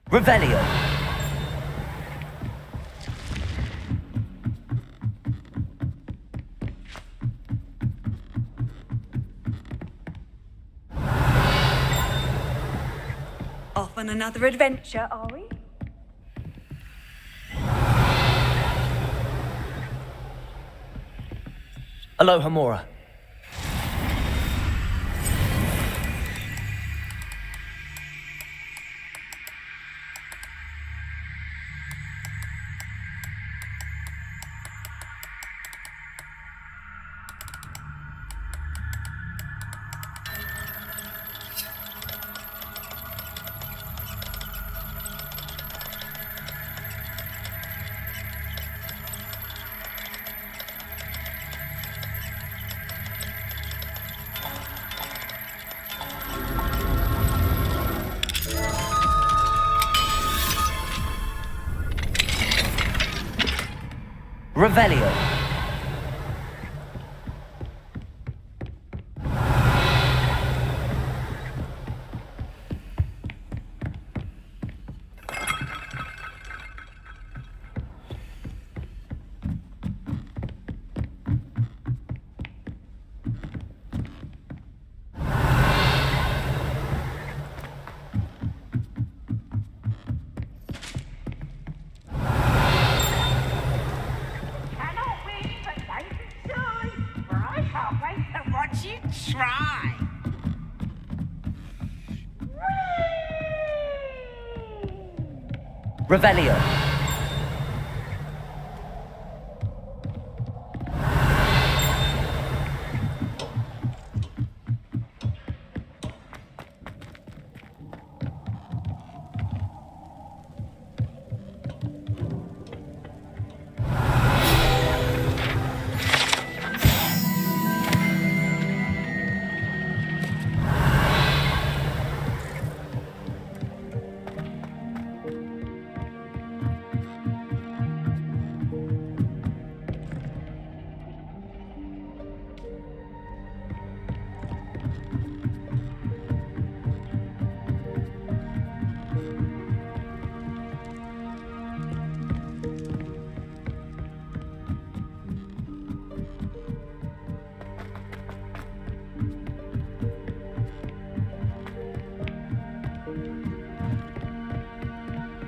Revelio. Off on another adventure, are we? Aloha Mora. Revelio. Revelio.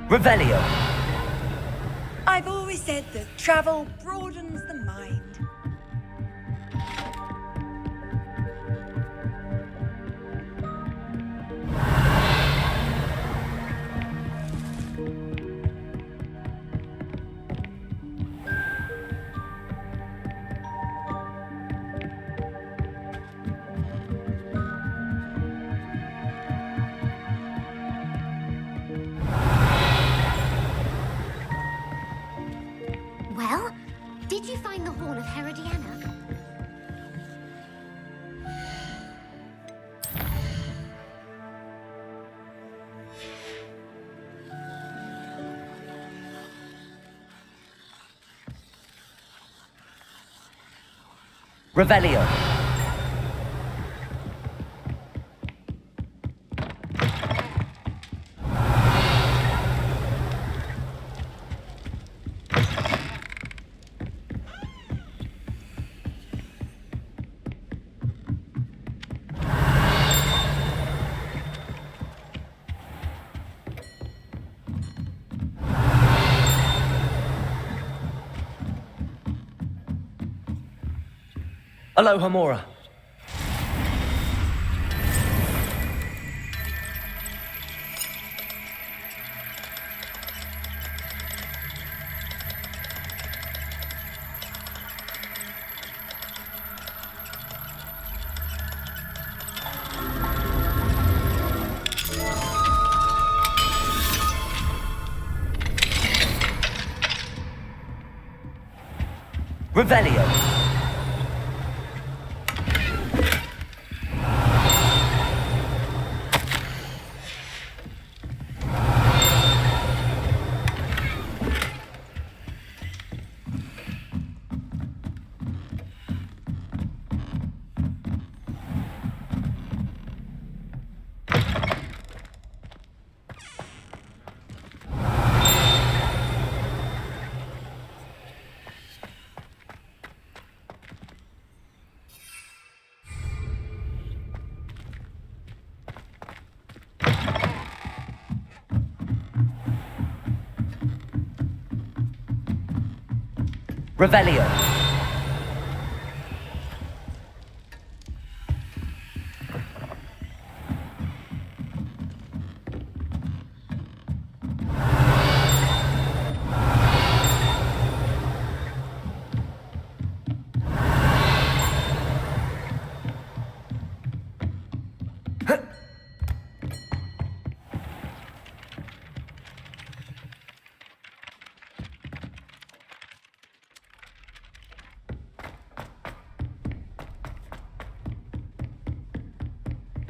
Revelio. I've always said that travel broadens the mind. Well, did you find the Hall of Herodiana? Revelio. Alohomora. Revelio. Revelio.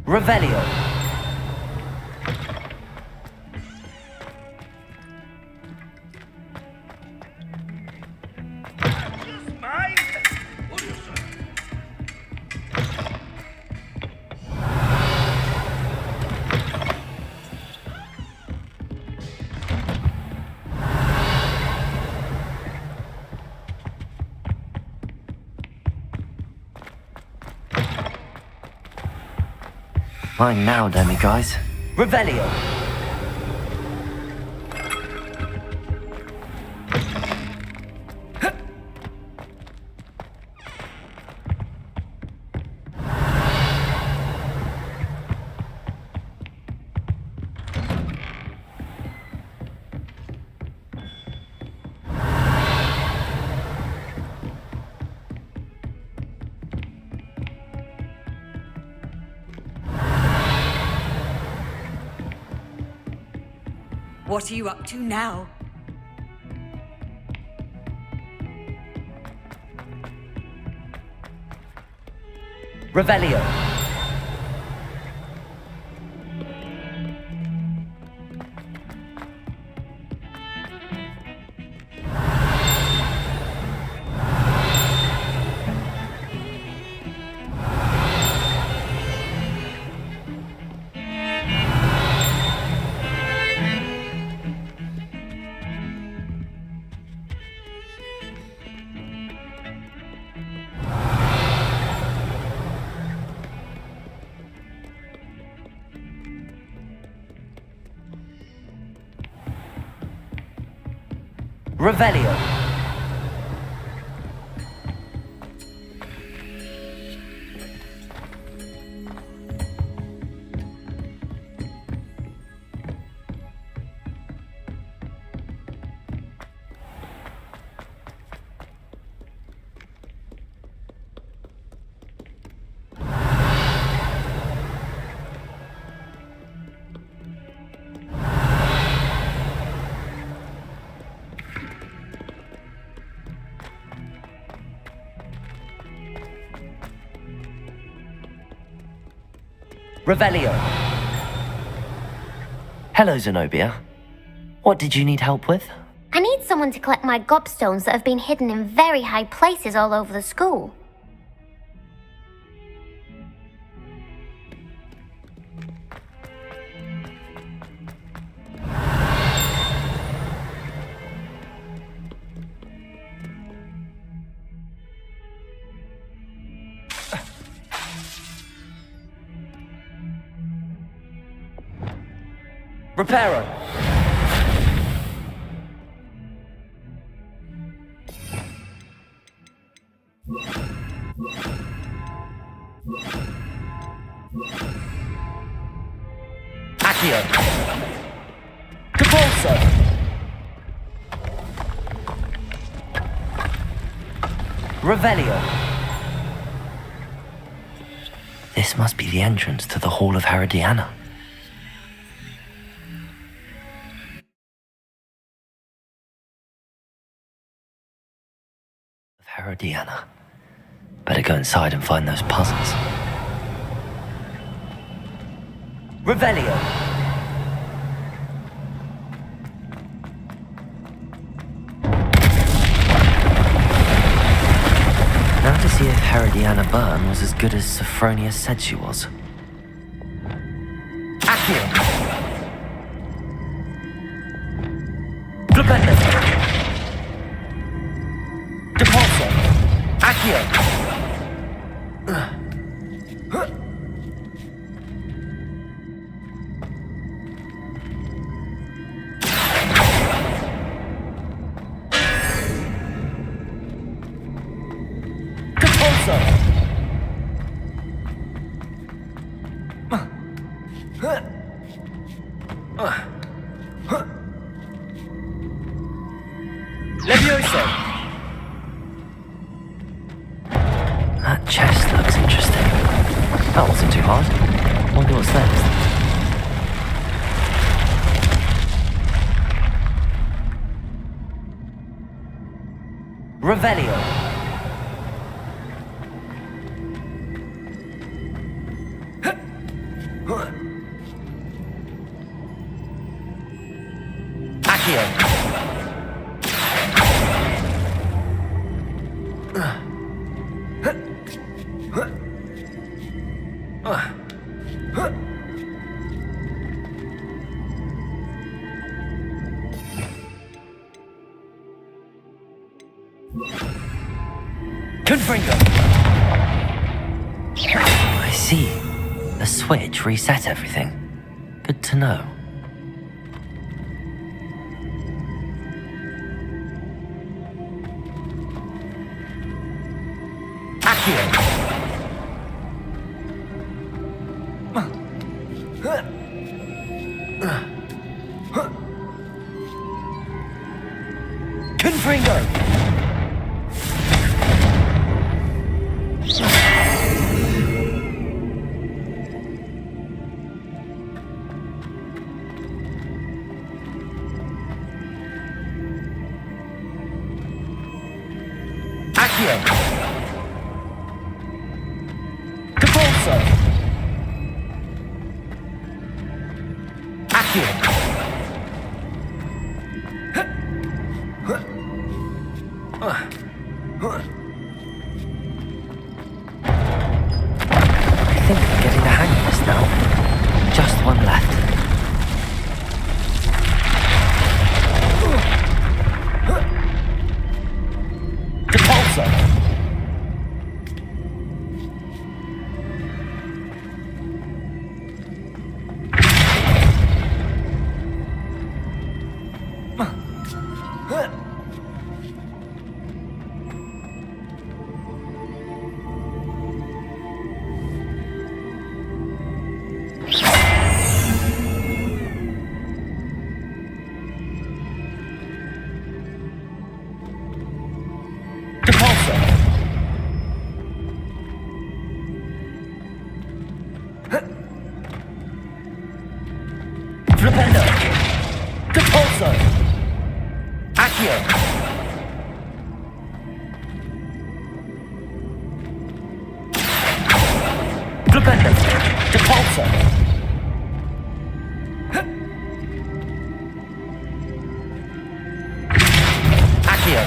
Revelio. Mine now, demiguise. Revelio. What are you up to now? Revelio. Revelio. Revelio. Hello, Zenobia. What did you need help with? I need someone to collect my gobstones that have been hidden in very high places all over the school. Reparo. Accio. Depulso. Revelio. This must be the entrance to the Hall of Herodiana. Herodiana. Better go inside and find those puzzles. Revelio. Now to see if Herodiana Byrne was as good as Sophronia said she was. Accio. Flipendo. Depulso. Accio. Depulso. Levioso. That chest looks interesting. That wasn't too hard. Wonder what's next. Revelio. Accio. Confringo. I see. The switch reset everything. Good to know. Accio. Confringo. Accio. Depulso. Accio. I think I'm getting the hang of this now. Just one left. Depulso. Depulso. Flipendo. Depulso. Accio. Flipendo. Depulso. Accio.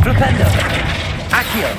Flipendo. Accio.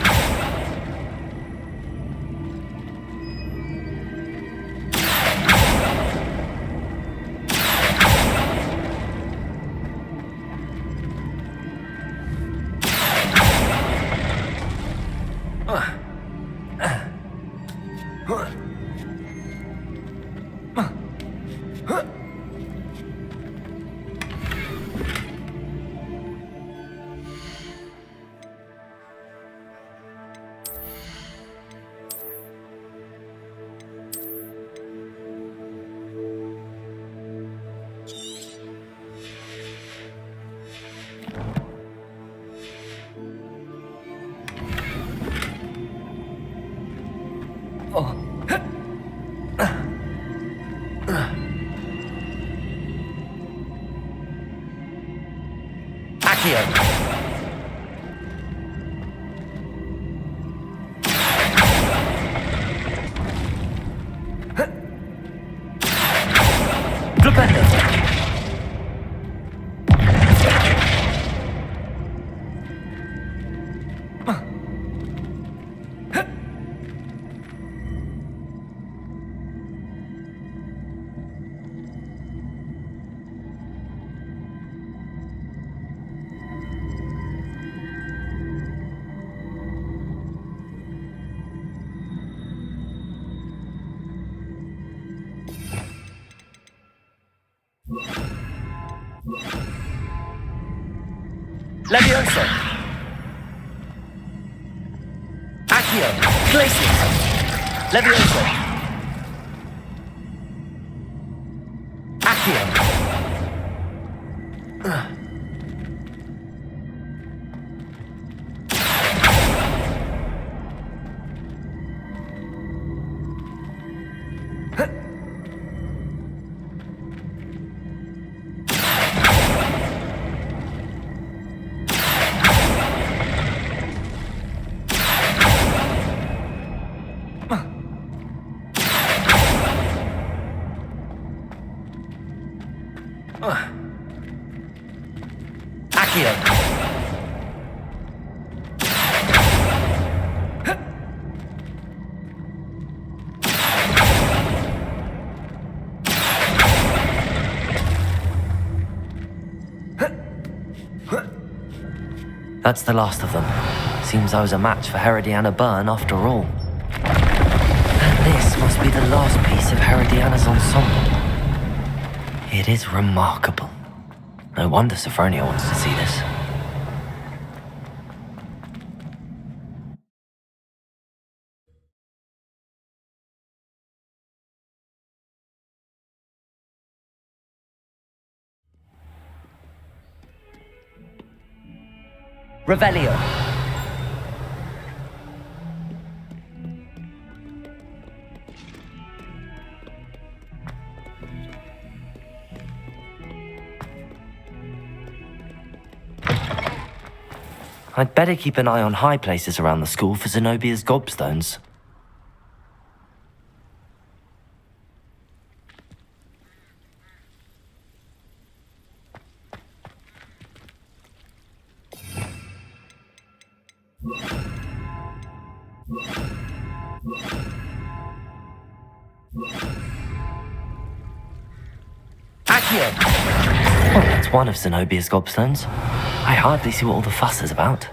Accio. Flipendo. Levioso. Accio. Glacius. Levioso. Accio. Accio. That's the last of them. Seems I was a match for Herodiana Byrne after all. And this must be the last piece of Herodiana's ensemble. It is remarkable. No wonder Sophronia wants to see this. Revelio. I'd better keep an eye on high places around the school for Zenobia's gobstones. Accio. Well, that's one of Zenobia's gobstones. I hardly see what all the fuss is about.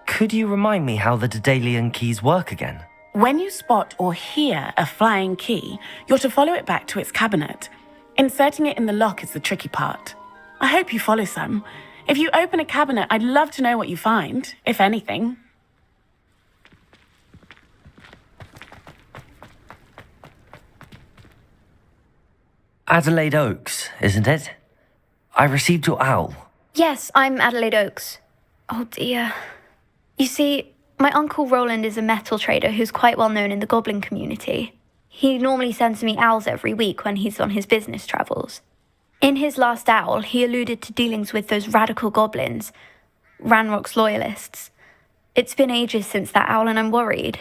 Could you remind me how the Daedalian keys work again? When you spot or hear a flying key, you're to follow it back to its cabinet. Inserting it in the lock is the tricky part. I hope you follow some. If you open a cabinet, I'd love to know what you find, if anything. Adelaide Oaks, isn't it? I received your owl. Yes, I'm Adelaide Oaks. Oh dear. You see, my Uncle Roland is a metal trader who's quite well known in the goblin community. He normally sends me owls every week when he's on his business travels. In his last owl, he alluded to dealings with those radical goblins, Ranrock's loyalists. It's been ages since that owl and I'm worried.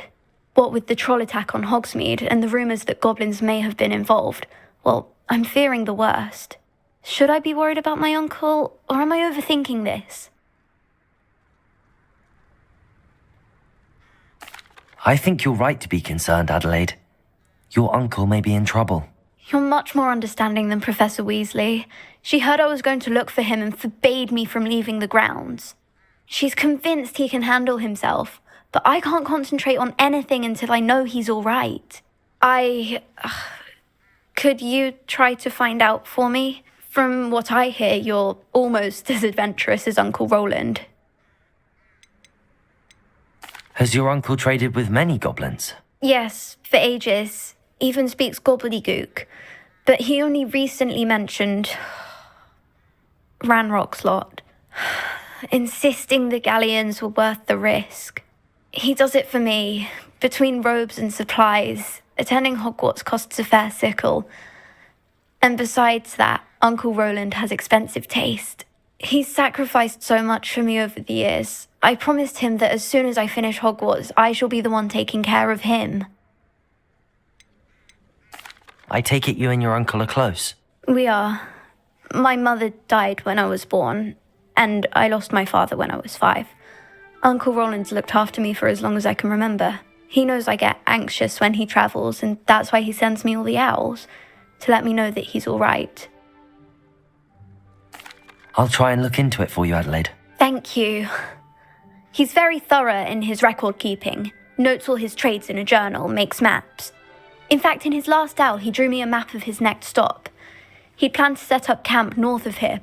What with the troll attack on Hogsmeade and the rumours that goblins may have been involved, well, I'm fearing the worst. Should I be worried about my uncle, or am I overthinking this? I think you're right to be concerned, Adelaide. Your uncle may be in trouble. You're much more understanding than Professor Weasley. She heard I was going to look for him and forbade me from leaving the grounds. She's convinced he can handle himself, but I can't concentrate on anything until I know he's all right. Could you try to find out for me? From what I hear, you're almost as adventurous as Uncle Roland. Has your uncle traded with many goblins? Yes, for ages. Even speaks gobbledygook. But he only recently mentioned Ranrock's lot, insisting the galleons were worth the risk. He does it for me. Between robes and supplies, attending Hogwarts costs a fair sickle. And besides that, Uncle Roland has expensive taste. He's sacrificed so much for me over the years. I promised him that as soon as I finish Hogwarts, I shall be the one taking care of him. I take it you and your uncle are close. We are. My mother died when I was born, and I lost my father when I was 5. Uncle Roland's looked after me for as long as I can remember. He knows I get anxious when he travels, and that's why he sends me all the owls, to let me know that he's all right. I'll try and look into it for you, Adelaide. Thank you. He's very thorough in his record keeping, notes all his trades in a journal, makes maps. In fact, in his last owl, he drew me a map of his next stop. He'd planned to set up camp north of here.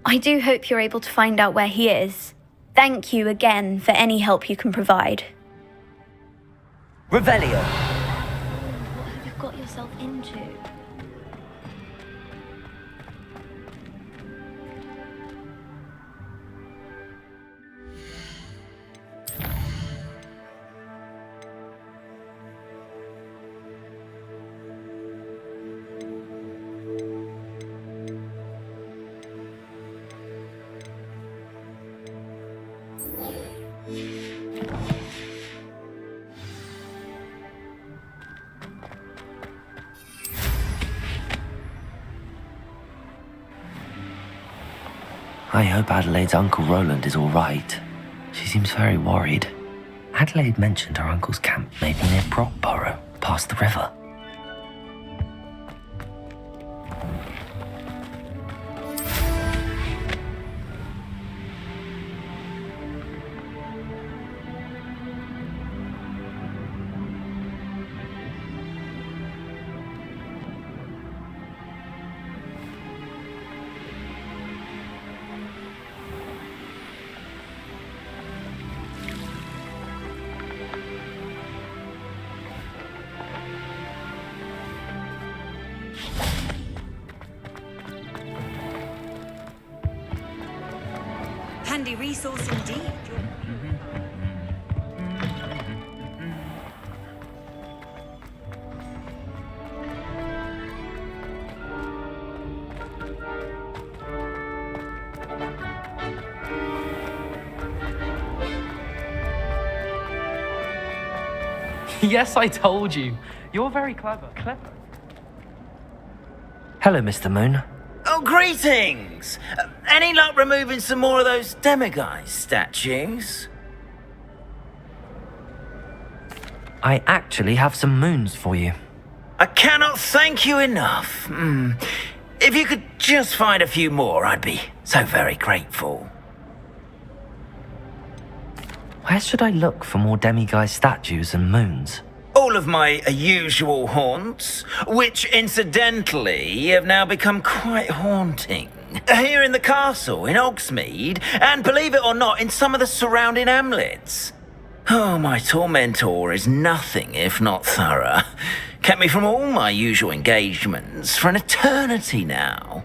I do hope you're able to find out where he is. Thank you again for any help you can provide. Revelio. What have you got yourself into? I hope Adelaide's Uncle Roland is all right. She seems very worried. Adelaide mentioned her uncle's camp may be near Brockborough, past the river. Handy resource indeed. Yes, I told you. You're very clever. Hello, Mr. Moon. Oh, greetings! Any luck removing some more of those demiguise statues? I actually have some moons for you. I cannot thank you enough. If you could just find a few more, I'd be so very grateful. Where should I look for more demiguise statues and moons? All of my usual haunts, which incidentally have now become quite haunting. Here in the castle, in Hogsmeade, and believe it or not, in some of the surrounding hamlets. Oh, my tormentor is nothing if not thorough. Kept me from all my usual engagements for an eternity now.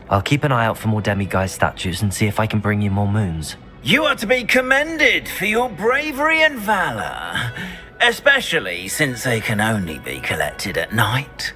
I'll keep an eye out for more demiguise statues and see if I can bring you more moons. You are to be commended for your bravery and valor, especially since they can only be collected at night.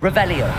Revelio.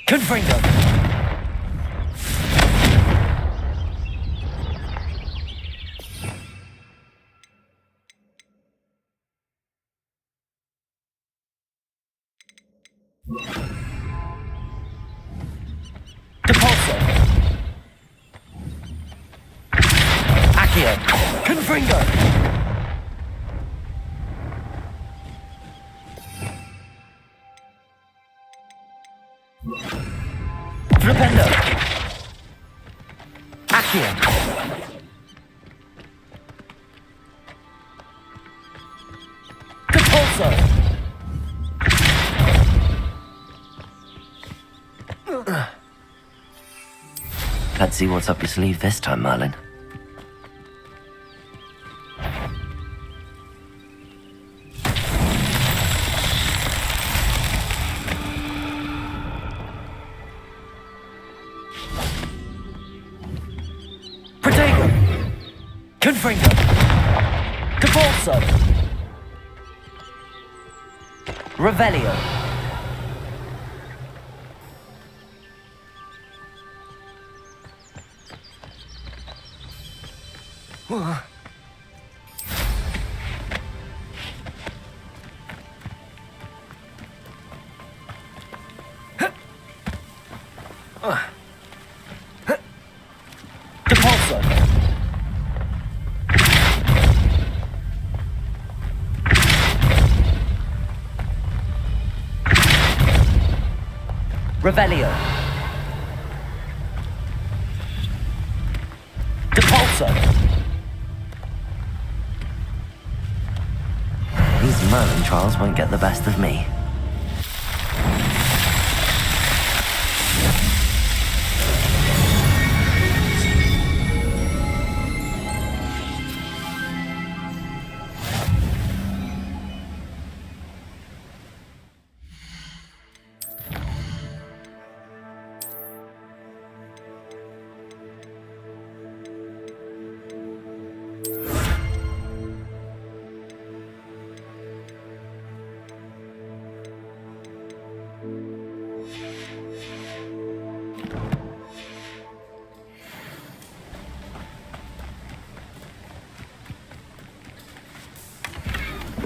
Confringo. Depulso. Accio. Confringo. Flipendo. Accio. Depulso. Let's see what's up your sleeve this time, Merlin. Confringo. Depulso. Revelio. Depulso. Revelio. Depulso. These Merlin trials won't get the best of me.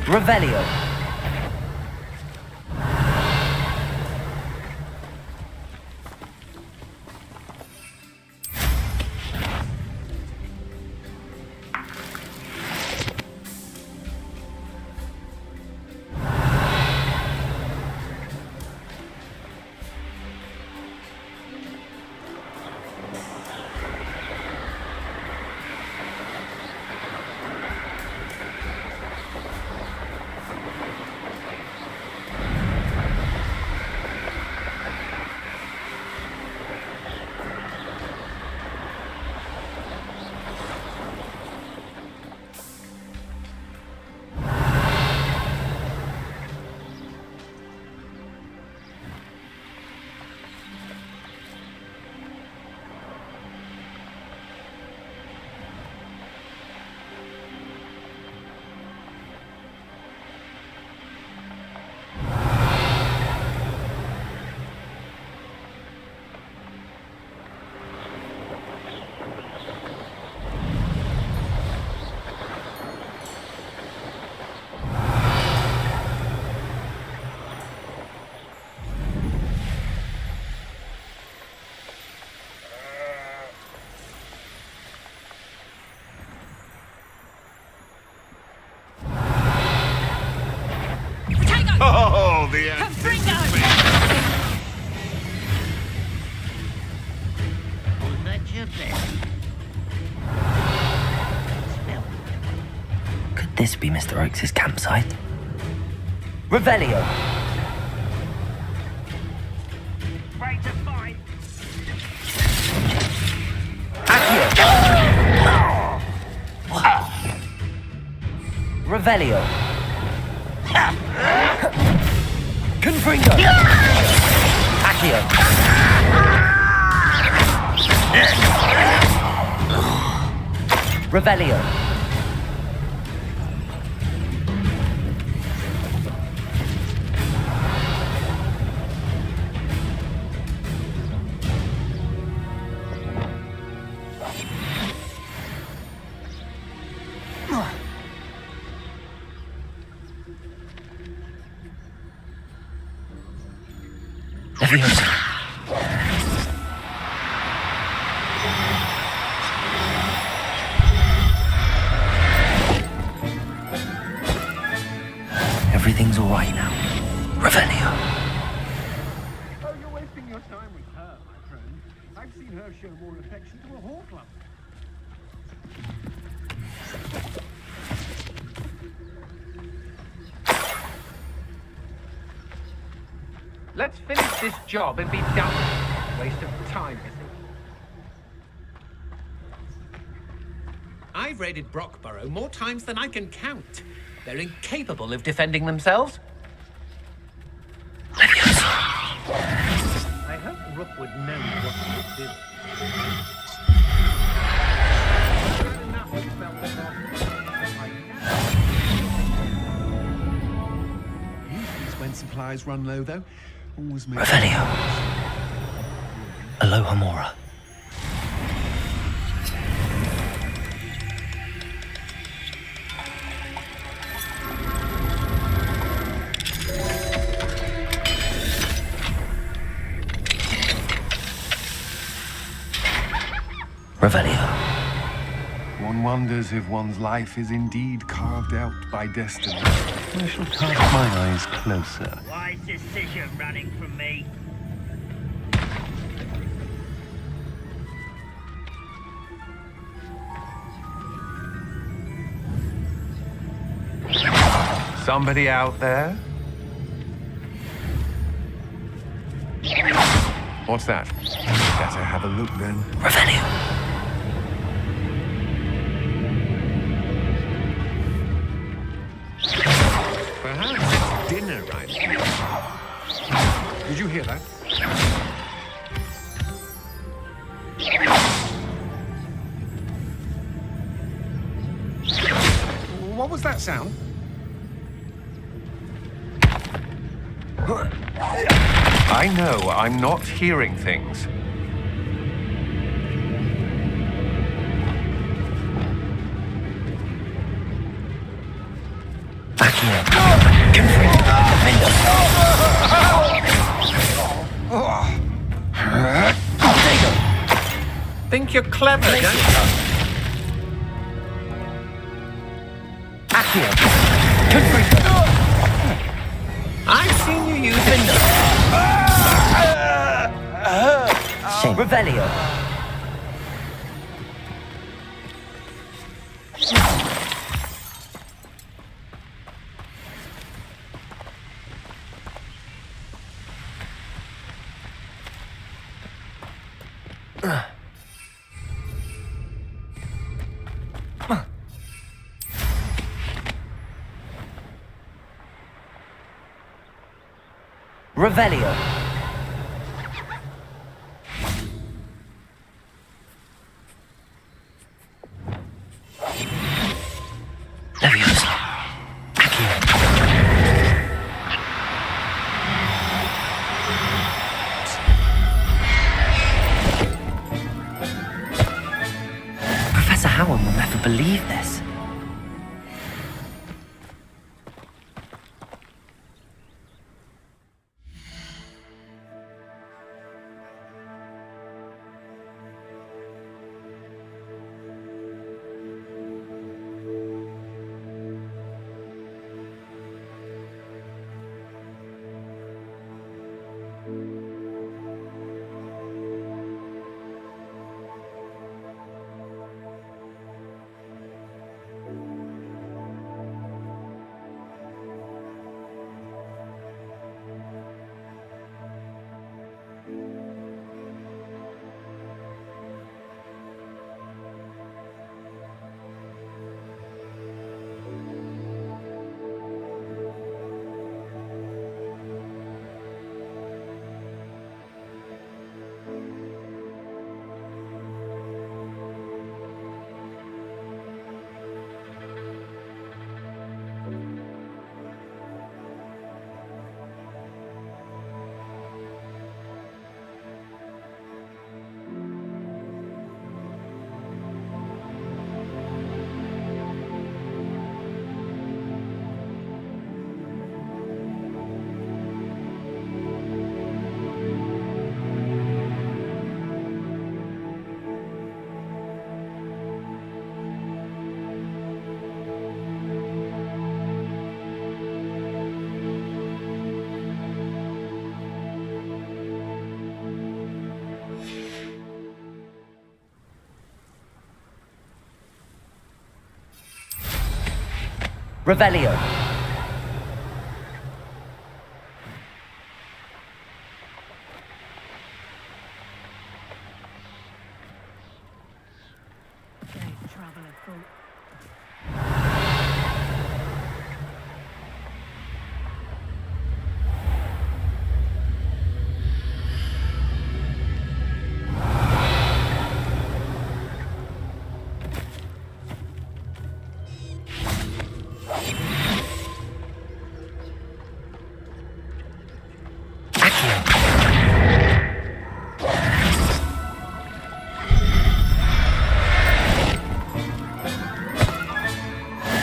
Revelio. Oh, the anticipation. Was that your best? Could this be Mr. Oakes' campsite? Revelio. Right to fight. Revelio. Confringo. Accio. Revelio. Leviosa. Everything's all right now. Revelio. Oh, you're wasting your time with her, my friend. I've seen her show more affection to a Horcrux. Let's finish this job and be done with it. Waste of time, isn't it? I've raided Brockborough more times than I can count. They're incapable of defending themselves. I hope Rookwood knows what he's doing. Usually when supplies run low, though. Always makes Revelio. Aloha Mora. Revelio. One wonders if one's life is indeed carved out by destiny. I shall cast my eyes closer. Wise decision running from me. Somebody out there? What's that? Better have a look then. Revelio. Perhaps it's dinner right now. Did you hear that? What was that sound? I know I'm not hearing things. Think you're clever, don't you? Accio. Confringo. I've seen you use it. Shame. Revelio. Revelio. Leviosa. Professor Howard will never believe this. Revelio.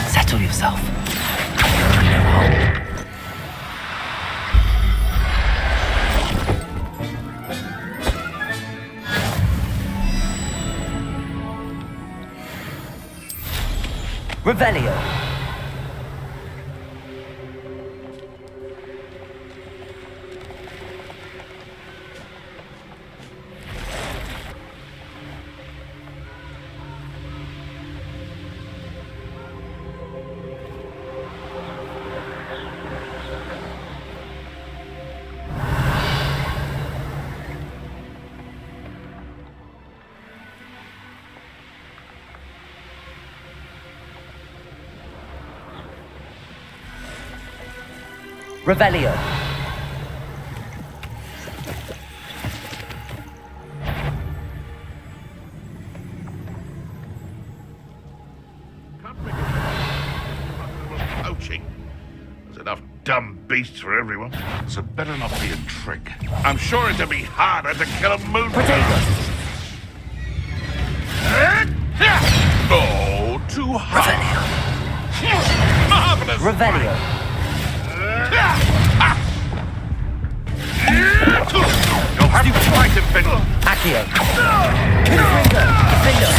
Settle yourself. No harm. Revelio. Revelio. Poaching. There's enough dumb beasts for everyone. So better not be a trick. I'm sure it'd be harder to kill a moon. Oh, too hard. Marvelous. Revelio. You'll have to fight him, Fiddle. Accio. Confringo. Defender.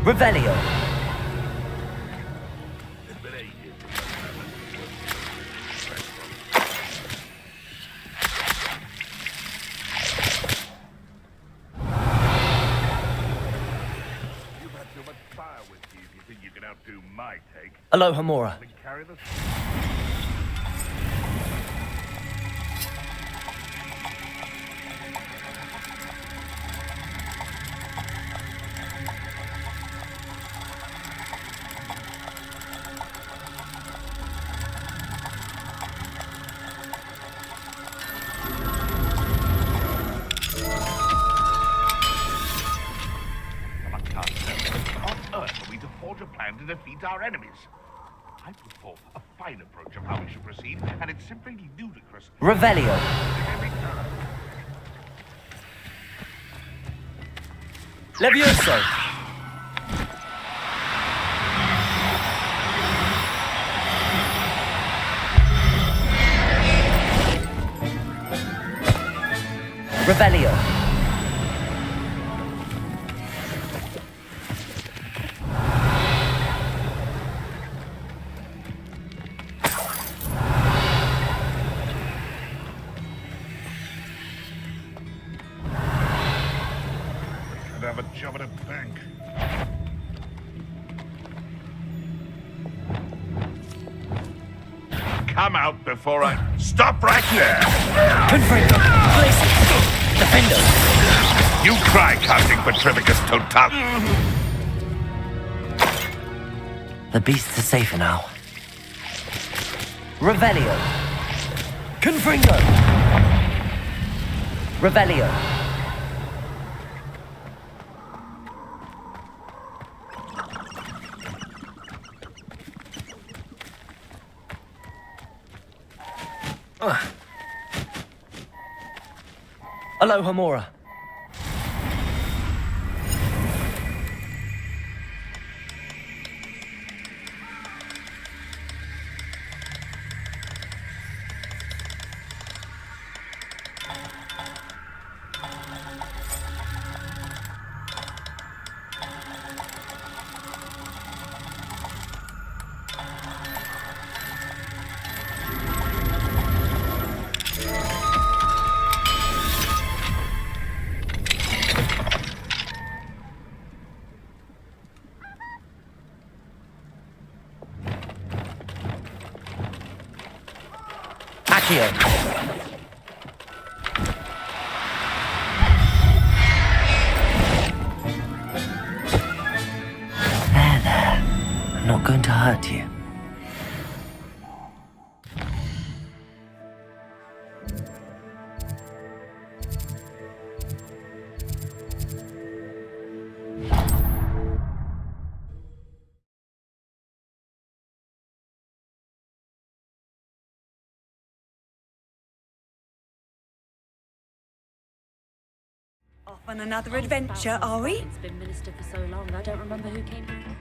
Revelio. Aloha Mora. Forge a plan to defeat our enemies. I put forth a fine approach of how we should proceed, and it's simply ludicrous. Revelio. Levioso. Revelio. Have a job at a bank. Come out before I... Stop right there! Confringo. Defender. You cry, counting Petrificus Total. The beasts are safer now. Revelio. Confringo. Revelio. Aloha Mora. Accio. I'm not going to hurt you. Off on another adventure, are we? It's been minister for so long, I don't remember who came before.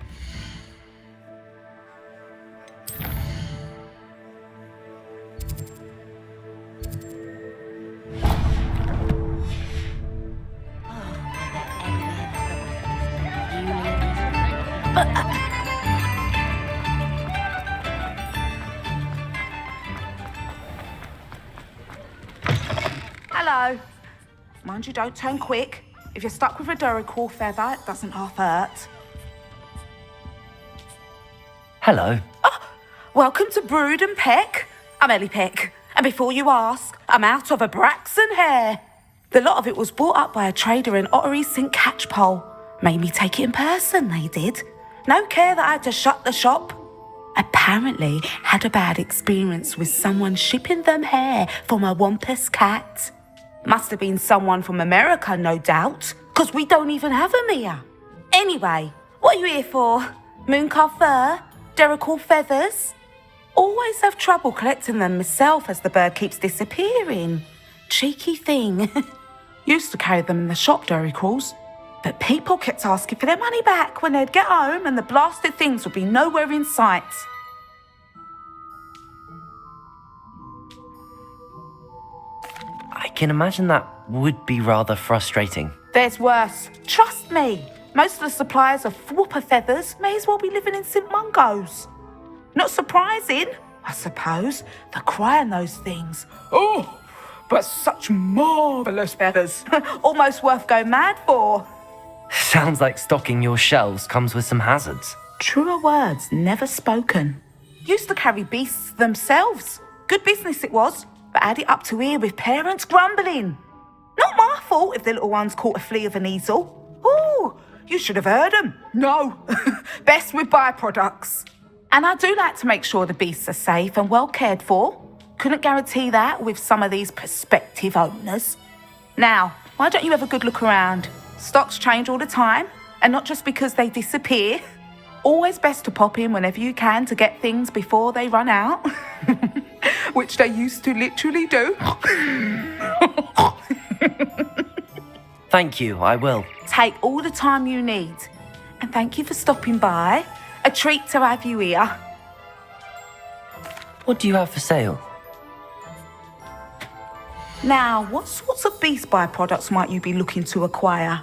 Hello. Mind you, don't turn quick. If you're stuck with a Duracell feather, it doesn't half hurt. Hello. Welcome to Brood and Peck. I'm Ellie Peck. And before you ask, I'm out of a Braxton hair. The lot of it was bought up by a trader in Ottery St. Catchpole. Made me take it in person, they did. No care that I had to shut the shop. Apparently had a bad experience with someone shipping them hair from a Wampus cat. Must have been someone from America, no doubt, because we don't even have them here. Anyway, what are you here for? Mooncar fur? Duracell feathers? Always have trouble collecting them myself as the bird keeps disappearing. Cheeky thing. Used to carry them in the shop, Duracalls. But people kept asking for their money back when they'd get home and the blasted things would be nowhere in sight. I can imagine that would be rather frustrating. There's worse. Trust me. Most of the suppliers of whooper feathers may as well be living in St. Mungo's. Not surprising, I suppose, the cry on those things. Oh, but such marvellous feathers. Almost worth going mad for. Sounds like stocking your shelves comes with some hazards. Truer words never spoken. Used to carry beasts themselves. Good business it was, but add it up to here with parents grumbling. Not my fault if the little ones caught a flea of an easel. Ooh, you should have heard them. No, best with byproducts. And I do like to make sure the beasts are safe and well cared for. Couldn't guarantee that with some of these prospective owners. Now, why don't you have a good look around? Stocks change all the time, and not just because they disappear. Always best to pop in whenever you can to get things before they run out. Which they used to literally do. Thank you, I will. Take all the time you need. And thank you for stopping by. A treat to have you here. What do you have for sale? Now, what sorts of beast byproducts might you be looking to acquire?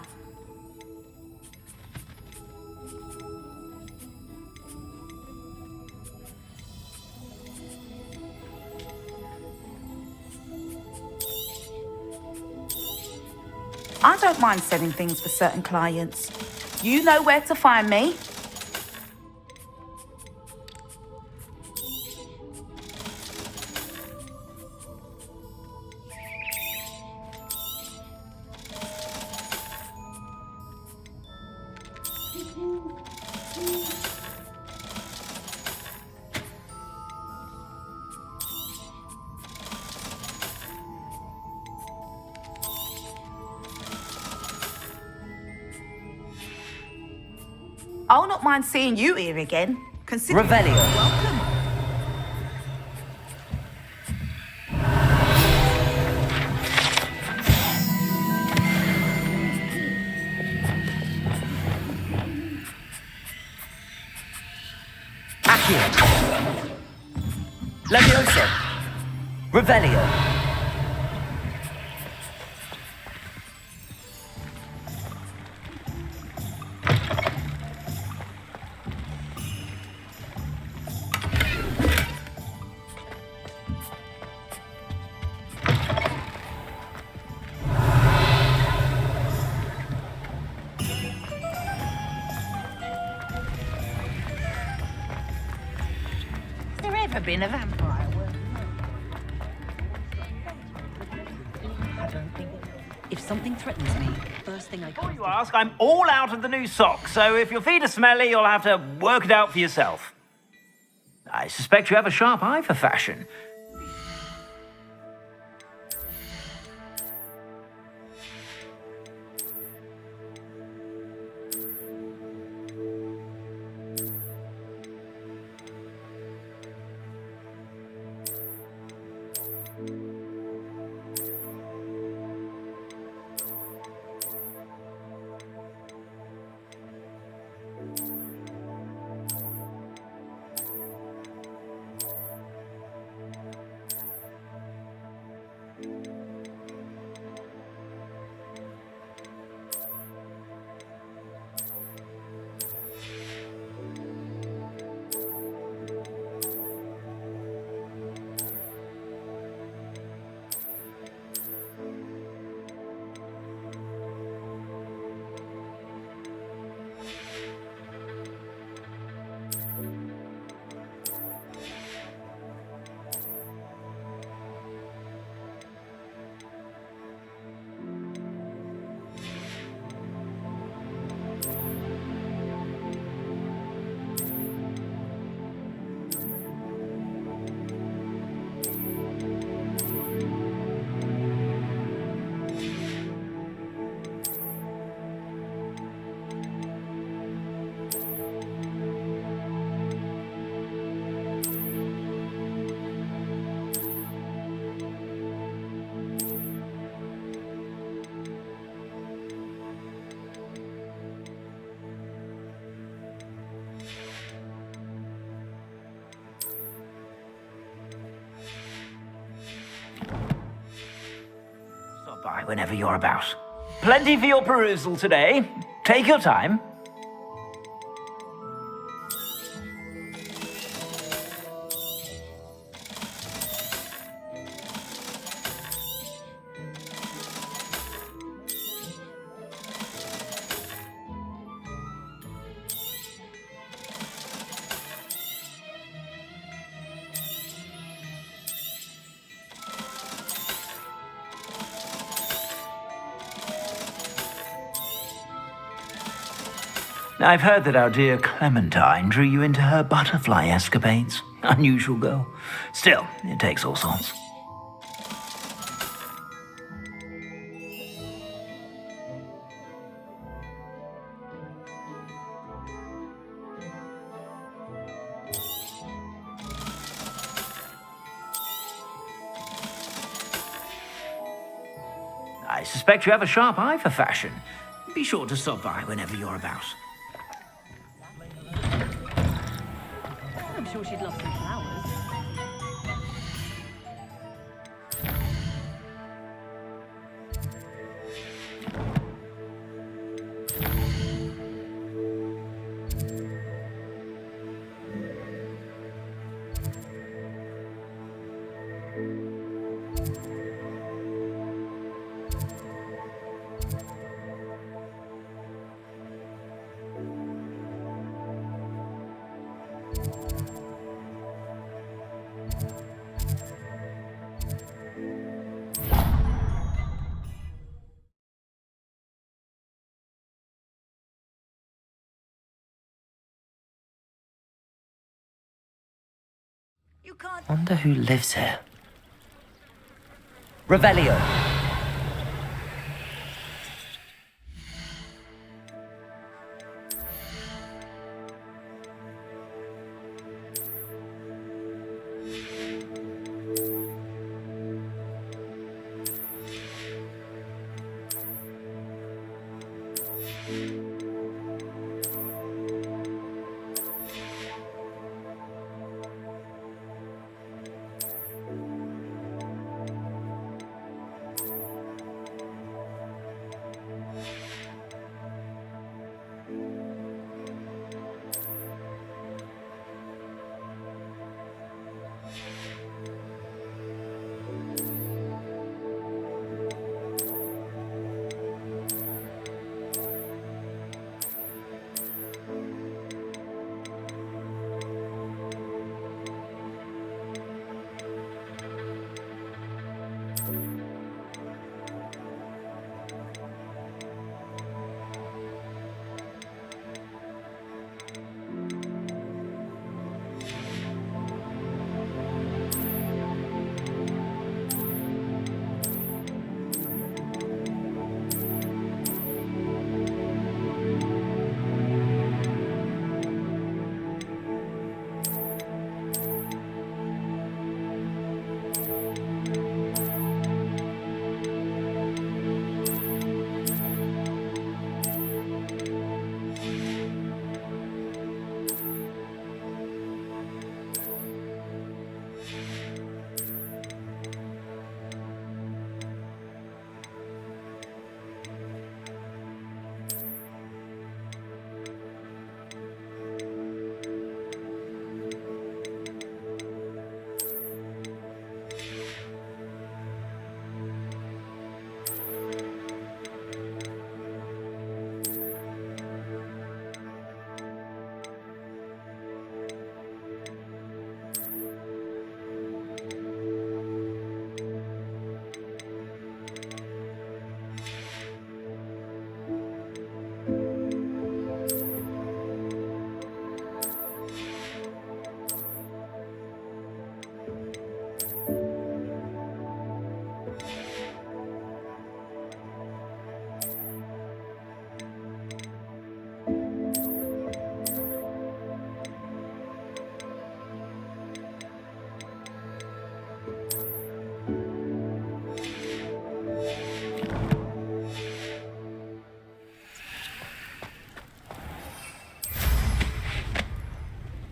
I don't mind selling things for certain clients. You know where to find me. I'll not mind seeing you here again. Consider Revelio. welcome. Accio. Levioso. Revelio. Been a vampire. something threatens me, first thing I Before you ask, I'm all out of the new socks, so if your feet are smelly, you'll have to work it out for yourself. I suspect you have a sharp eye for fashion. Stop by whenever you're about. Plenty for your perusal today. Take your time. I've heard that our dear Clementine drew you into her butterfly escapades. Unusual girl. Still, it takes all sorts. I suspect you have a sharp eye for fashion. Be sure to stop by whenever you're about. I'm sure she'd love some flowers. Wonder who lives here. Revelio.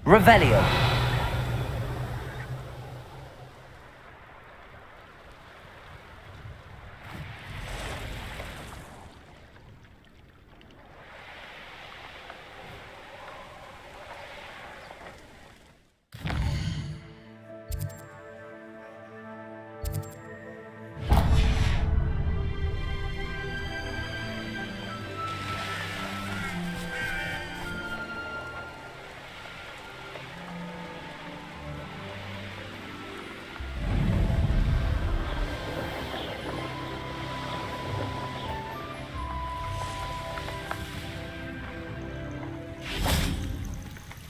Revelio.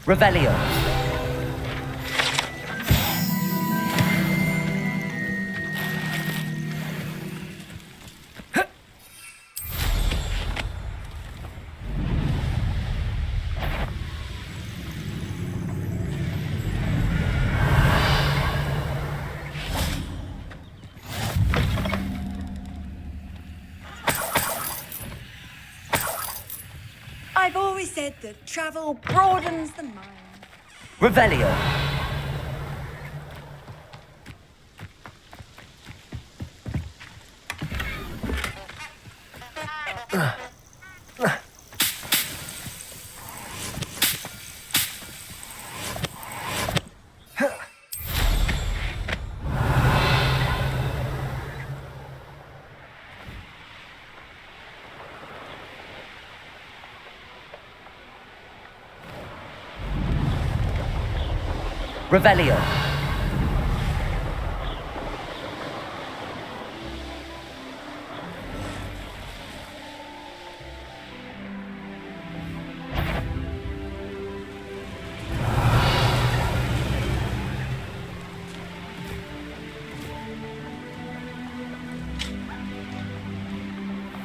Revelio. I've always said that travel broadens the mind. Revelio. Revelio.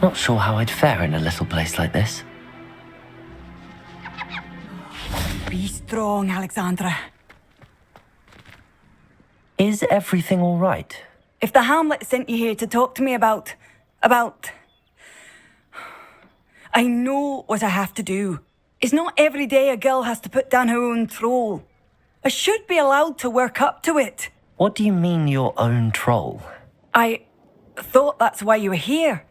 Not sure how I'd fare in a little place like this. Be strong, Alexandra. Is everything all right? If the Hamlet sent you here to talk to me about... I know what I have to do. It's not every day a girl has to put down her own troll. I should be allowed to work up to it. What do you mean, your own troll? I thought that's why you were here.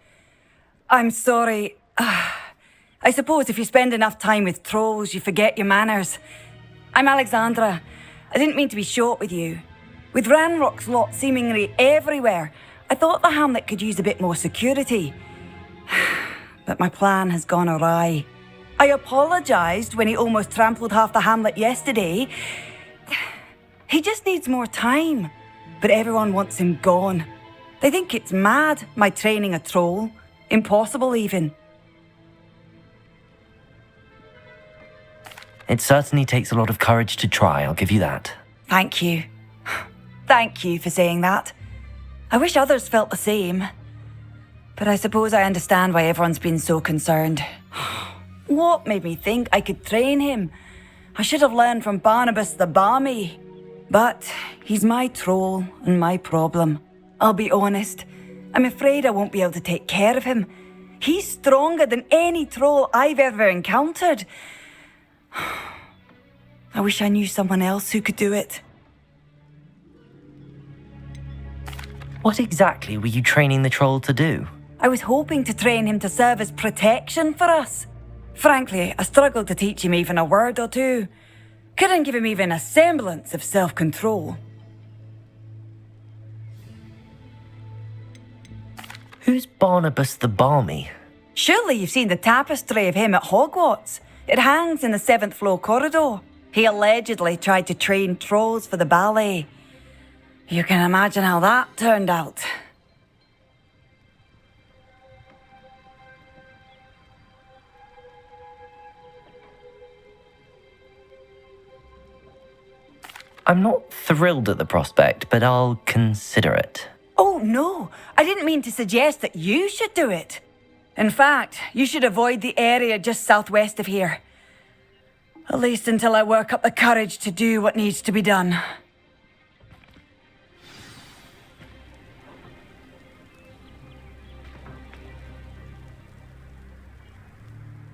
I'm sorry. I suppose if you spend enough time with trolls, you forget your manners. I'm Alexandra. I didn't mean to be short with you. With Ranrock's lot seemingly everywhere, I thought the Hamlet could use a bit more security. But my plan has gone awry. I apologised when he almost trampled half the Hamlet yesterday. He just needs more time. But everyone wants him gone. They think it's mad, my training a troll. Impossible, even. It certainly takes a lot of courage to try, I'll give you that. Thank you. Thank you for saying that. I wish others felt the same. But I suppose I understand why everyone's been so concerned. What made me think I could train him? I should have learned from Barnabas the Barmy. But he's my troll and my problem. I'll be honest. I'm afraid I won't be able to take care of him. He's stronger than any troll I've ever encountered. I wish I knew someone else who could do it. What exactly were you training the troll to do? I was hoping to train him to serve as protection for us. Frankly, I struggled to teach him even a word or two. Couldn't give him even a semblance of self-control. Who's Barnabas the Barmy? Surely you've seen the tapestry of him at Hogwarts. It hangs in the 7th floor corridor. He allegedly tried to train trolls for the ballet. You can imagine how that turned out. I'm not thrilled at the prospect, but I'll consider it. Oh, no. I didn't mean to suggest that you should do it. In fact, you should avoid the area just southwest of here. At least until I work up the courage to do what needs to be done.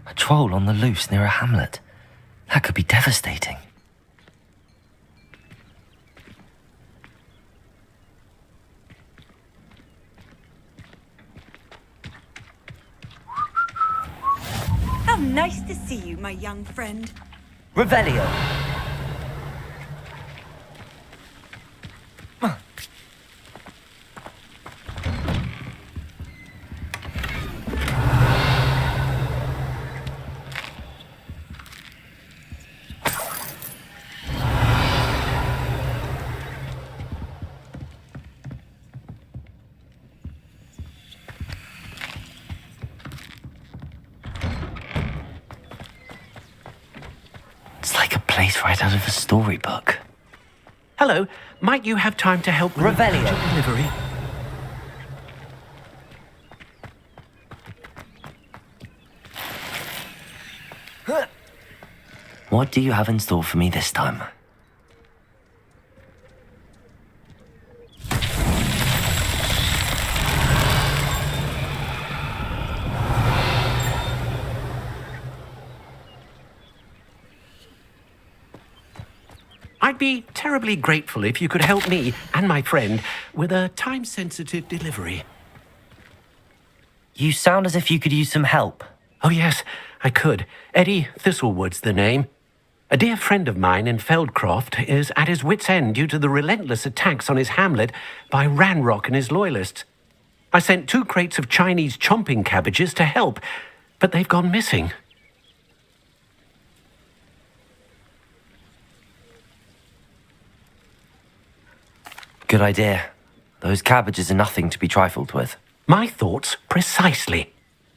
A troll on the loose near a hamlet. That could be devastating. Nice to see you, my young friend. Revelio. It's like a place right out of a storybook. Hello, might you have time to help with Revelio. the delivery? What do you have in store for me this time? I'd be terribly grateful if you could help me and my friend with a time-sensitive delivery. You sound as if you could use some help. Oh yes, I could. Eddie Thistlewood's the name. A dear friend of mine in Feldcroft is at his wit's end due to the relentless attacks on his hamlet by Ranrock and his loyalists. I sent 2 crates of Chinese chomping cabbages to help, but they've gone missing. Good idea. Those cabbages are nothing to be trifled with. My thoughts precisely.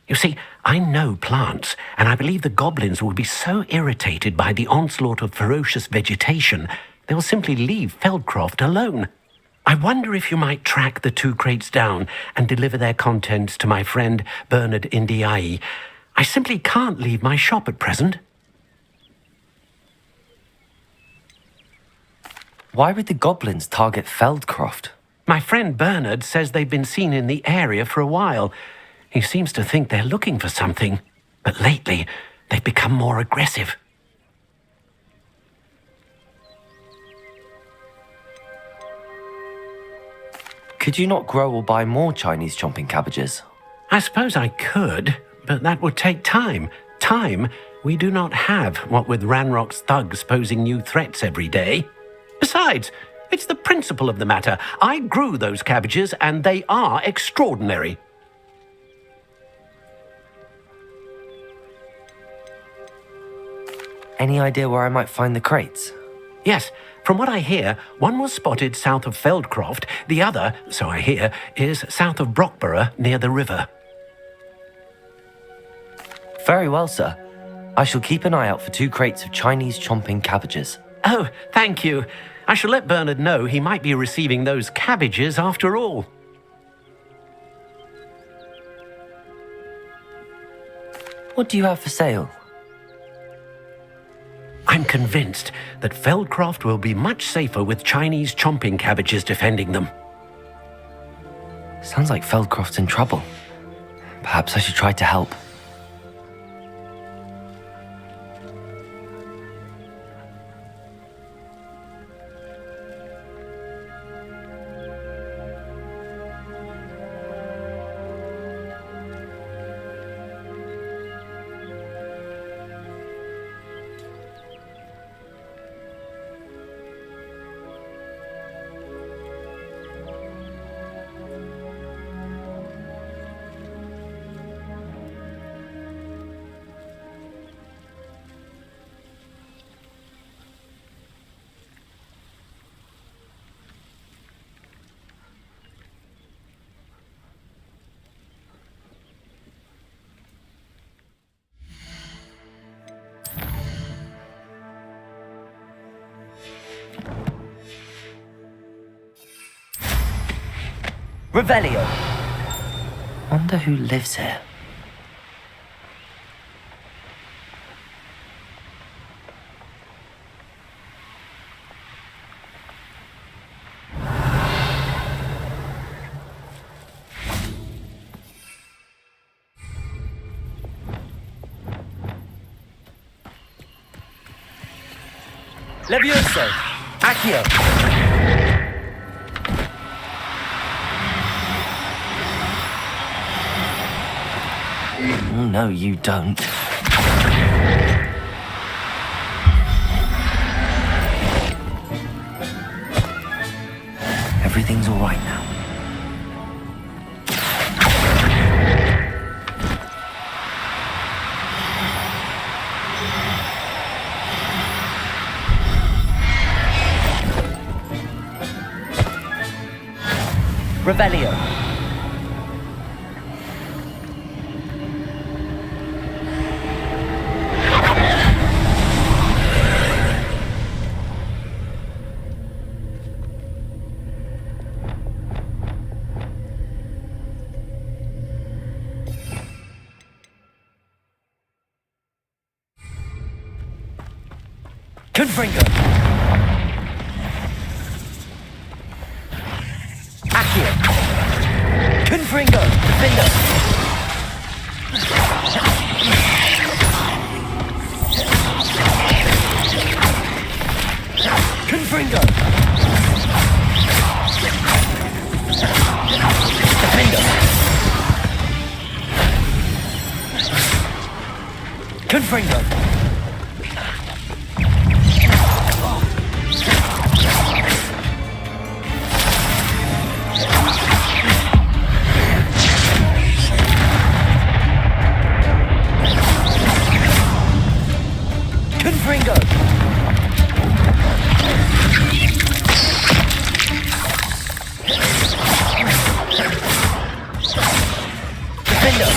You see, I know plants, and I believe the goblins will be so irritated by the onslaught of ferocious vegetation, they will simply leave Feldcroft alone. I wonder if you might track the 2 crates down and deliver their contents to my friend Bernard Indiai. I simply can't leave my shop at present. Why would the goblins target Feldcroft? My friend Bernard says they've been seen in the area for a while. He seems to think they're looking for something, but lately they've become more aggressive. Could you not grow or buy more Chinese chomping cabbages? I suppose I could, but that would take time. Time we do not have, what with Ranrock's thugs posing new threats every day. Besides, it's the principle of the matter. I grew those cabbages, and they are extraordinary. Any idea where I might find the crates? Yes, from what I hear, one was spotted south of Feldcroft, the other, so I hear, is south of Brockborough near the river. Very well, sir. I shall keep an eye out for 2 crates of Chinese chomping cabbages. Oh, thank you. I shall let Bernard know he might be receiving those cabbages after all. What do you have for sale? I'm convinced that Feldcroft will be much safer with Chinese chomping cabbages defending them. Sounds like Feldcroft's in trouble. Perhaps I should try to help. Revelio. Wonder who lives here. Levioso. Accio. No, you don't. Everything's all right now. Revelio. Confringo. Accio. Confringo. Defender. Confringo. Defender. Confringo. Confringo. Defender.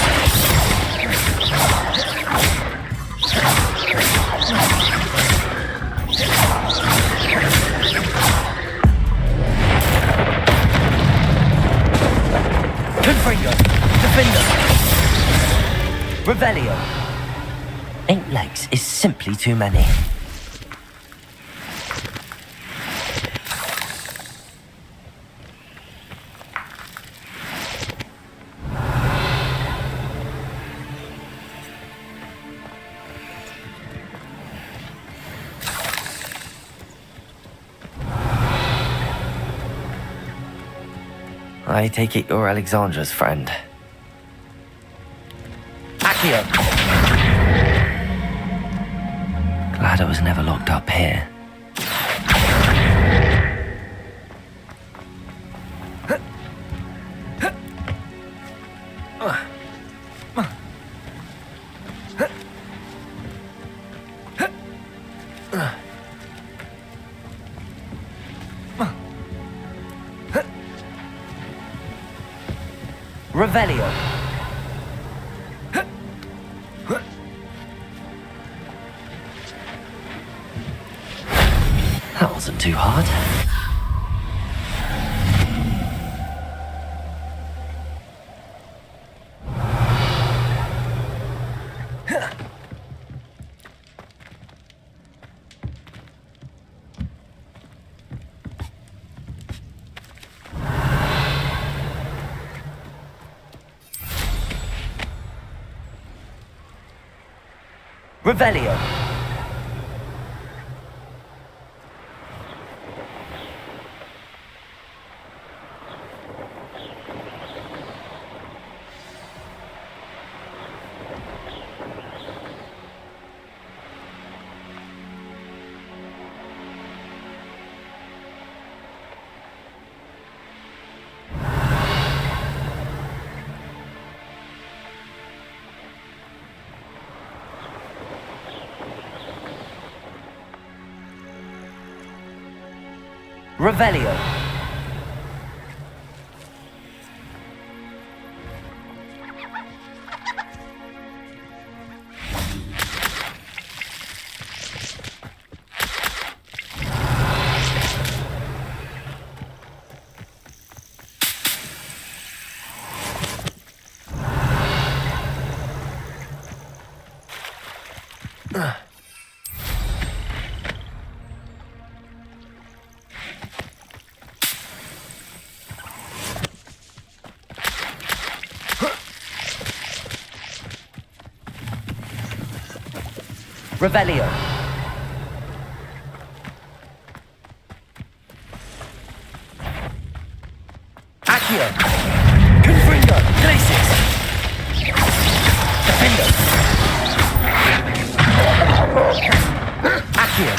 Confringo. Defender. Revelio. 8 legs is simply too many. I take it you're Alexandra's friend. Accio. Glad I was never locked up here. Revelio. That wasn't too hard. Revelio. Revelio. Revelio. Accio. Confringo. Glacis. Defender. Accio.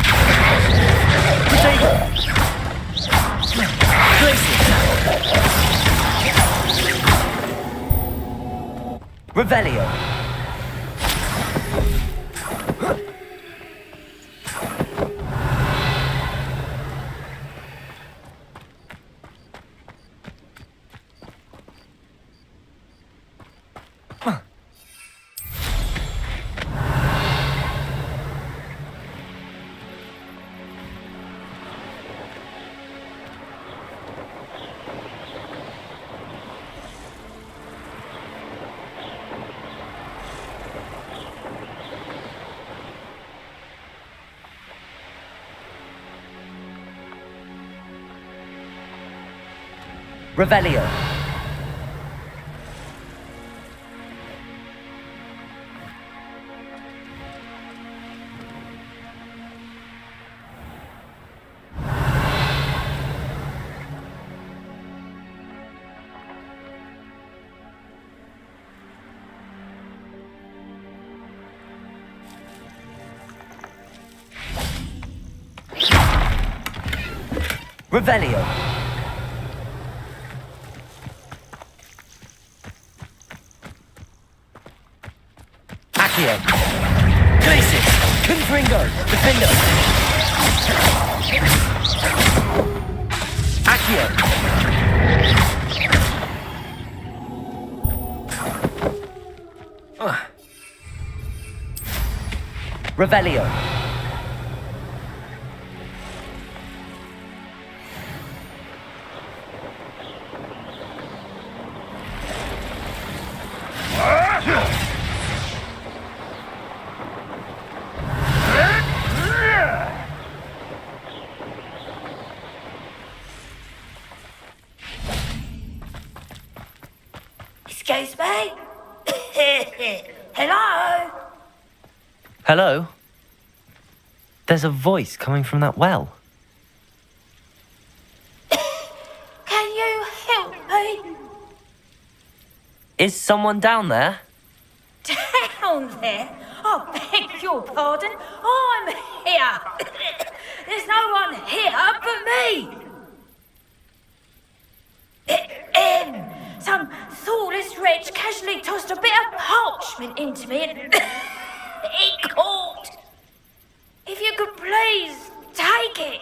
Diagon. Glacius. Revelio. Revelio. Revelio. Accio. Glacius. Confringo. Defender. Accio. Revelio. Excuse me? Hello? Hello? There's a voice coming from that well. Can you help me? Is someone down there? Down there? I beg your pardon. I'm here. There's no one here but me. Some thoughtless wretch casually tossed a bit of parchment into me and it caught. If you could please take it.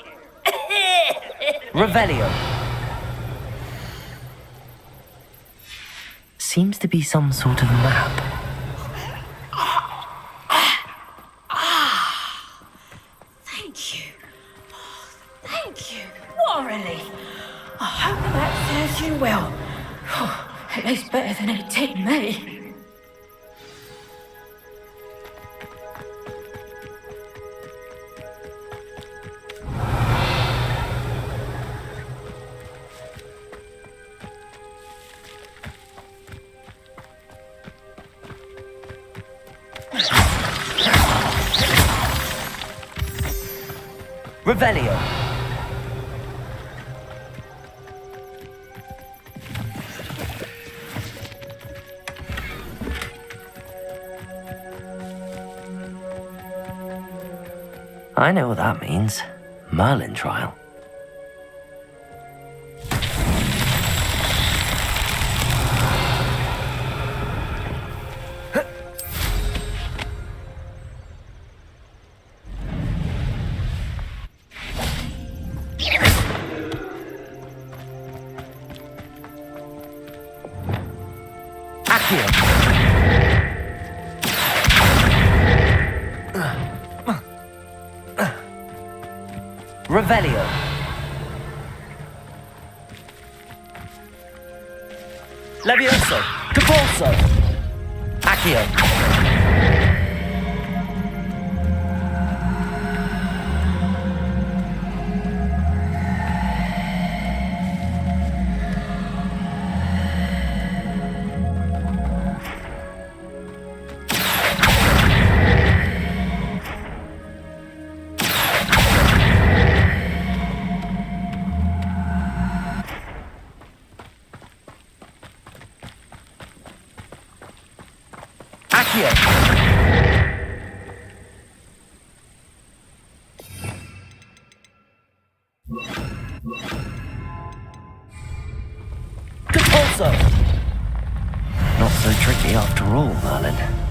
Revelio. Seems to be some sort of map. Thank you. Thank you. What a relief. I hope that serves you well. At least better than it did me. Revelio. I know what that means. Merlin trial. Revelio. Levioso. Capolso. Accio. Accio. also. Not so tricky after all, Merlin.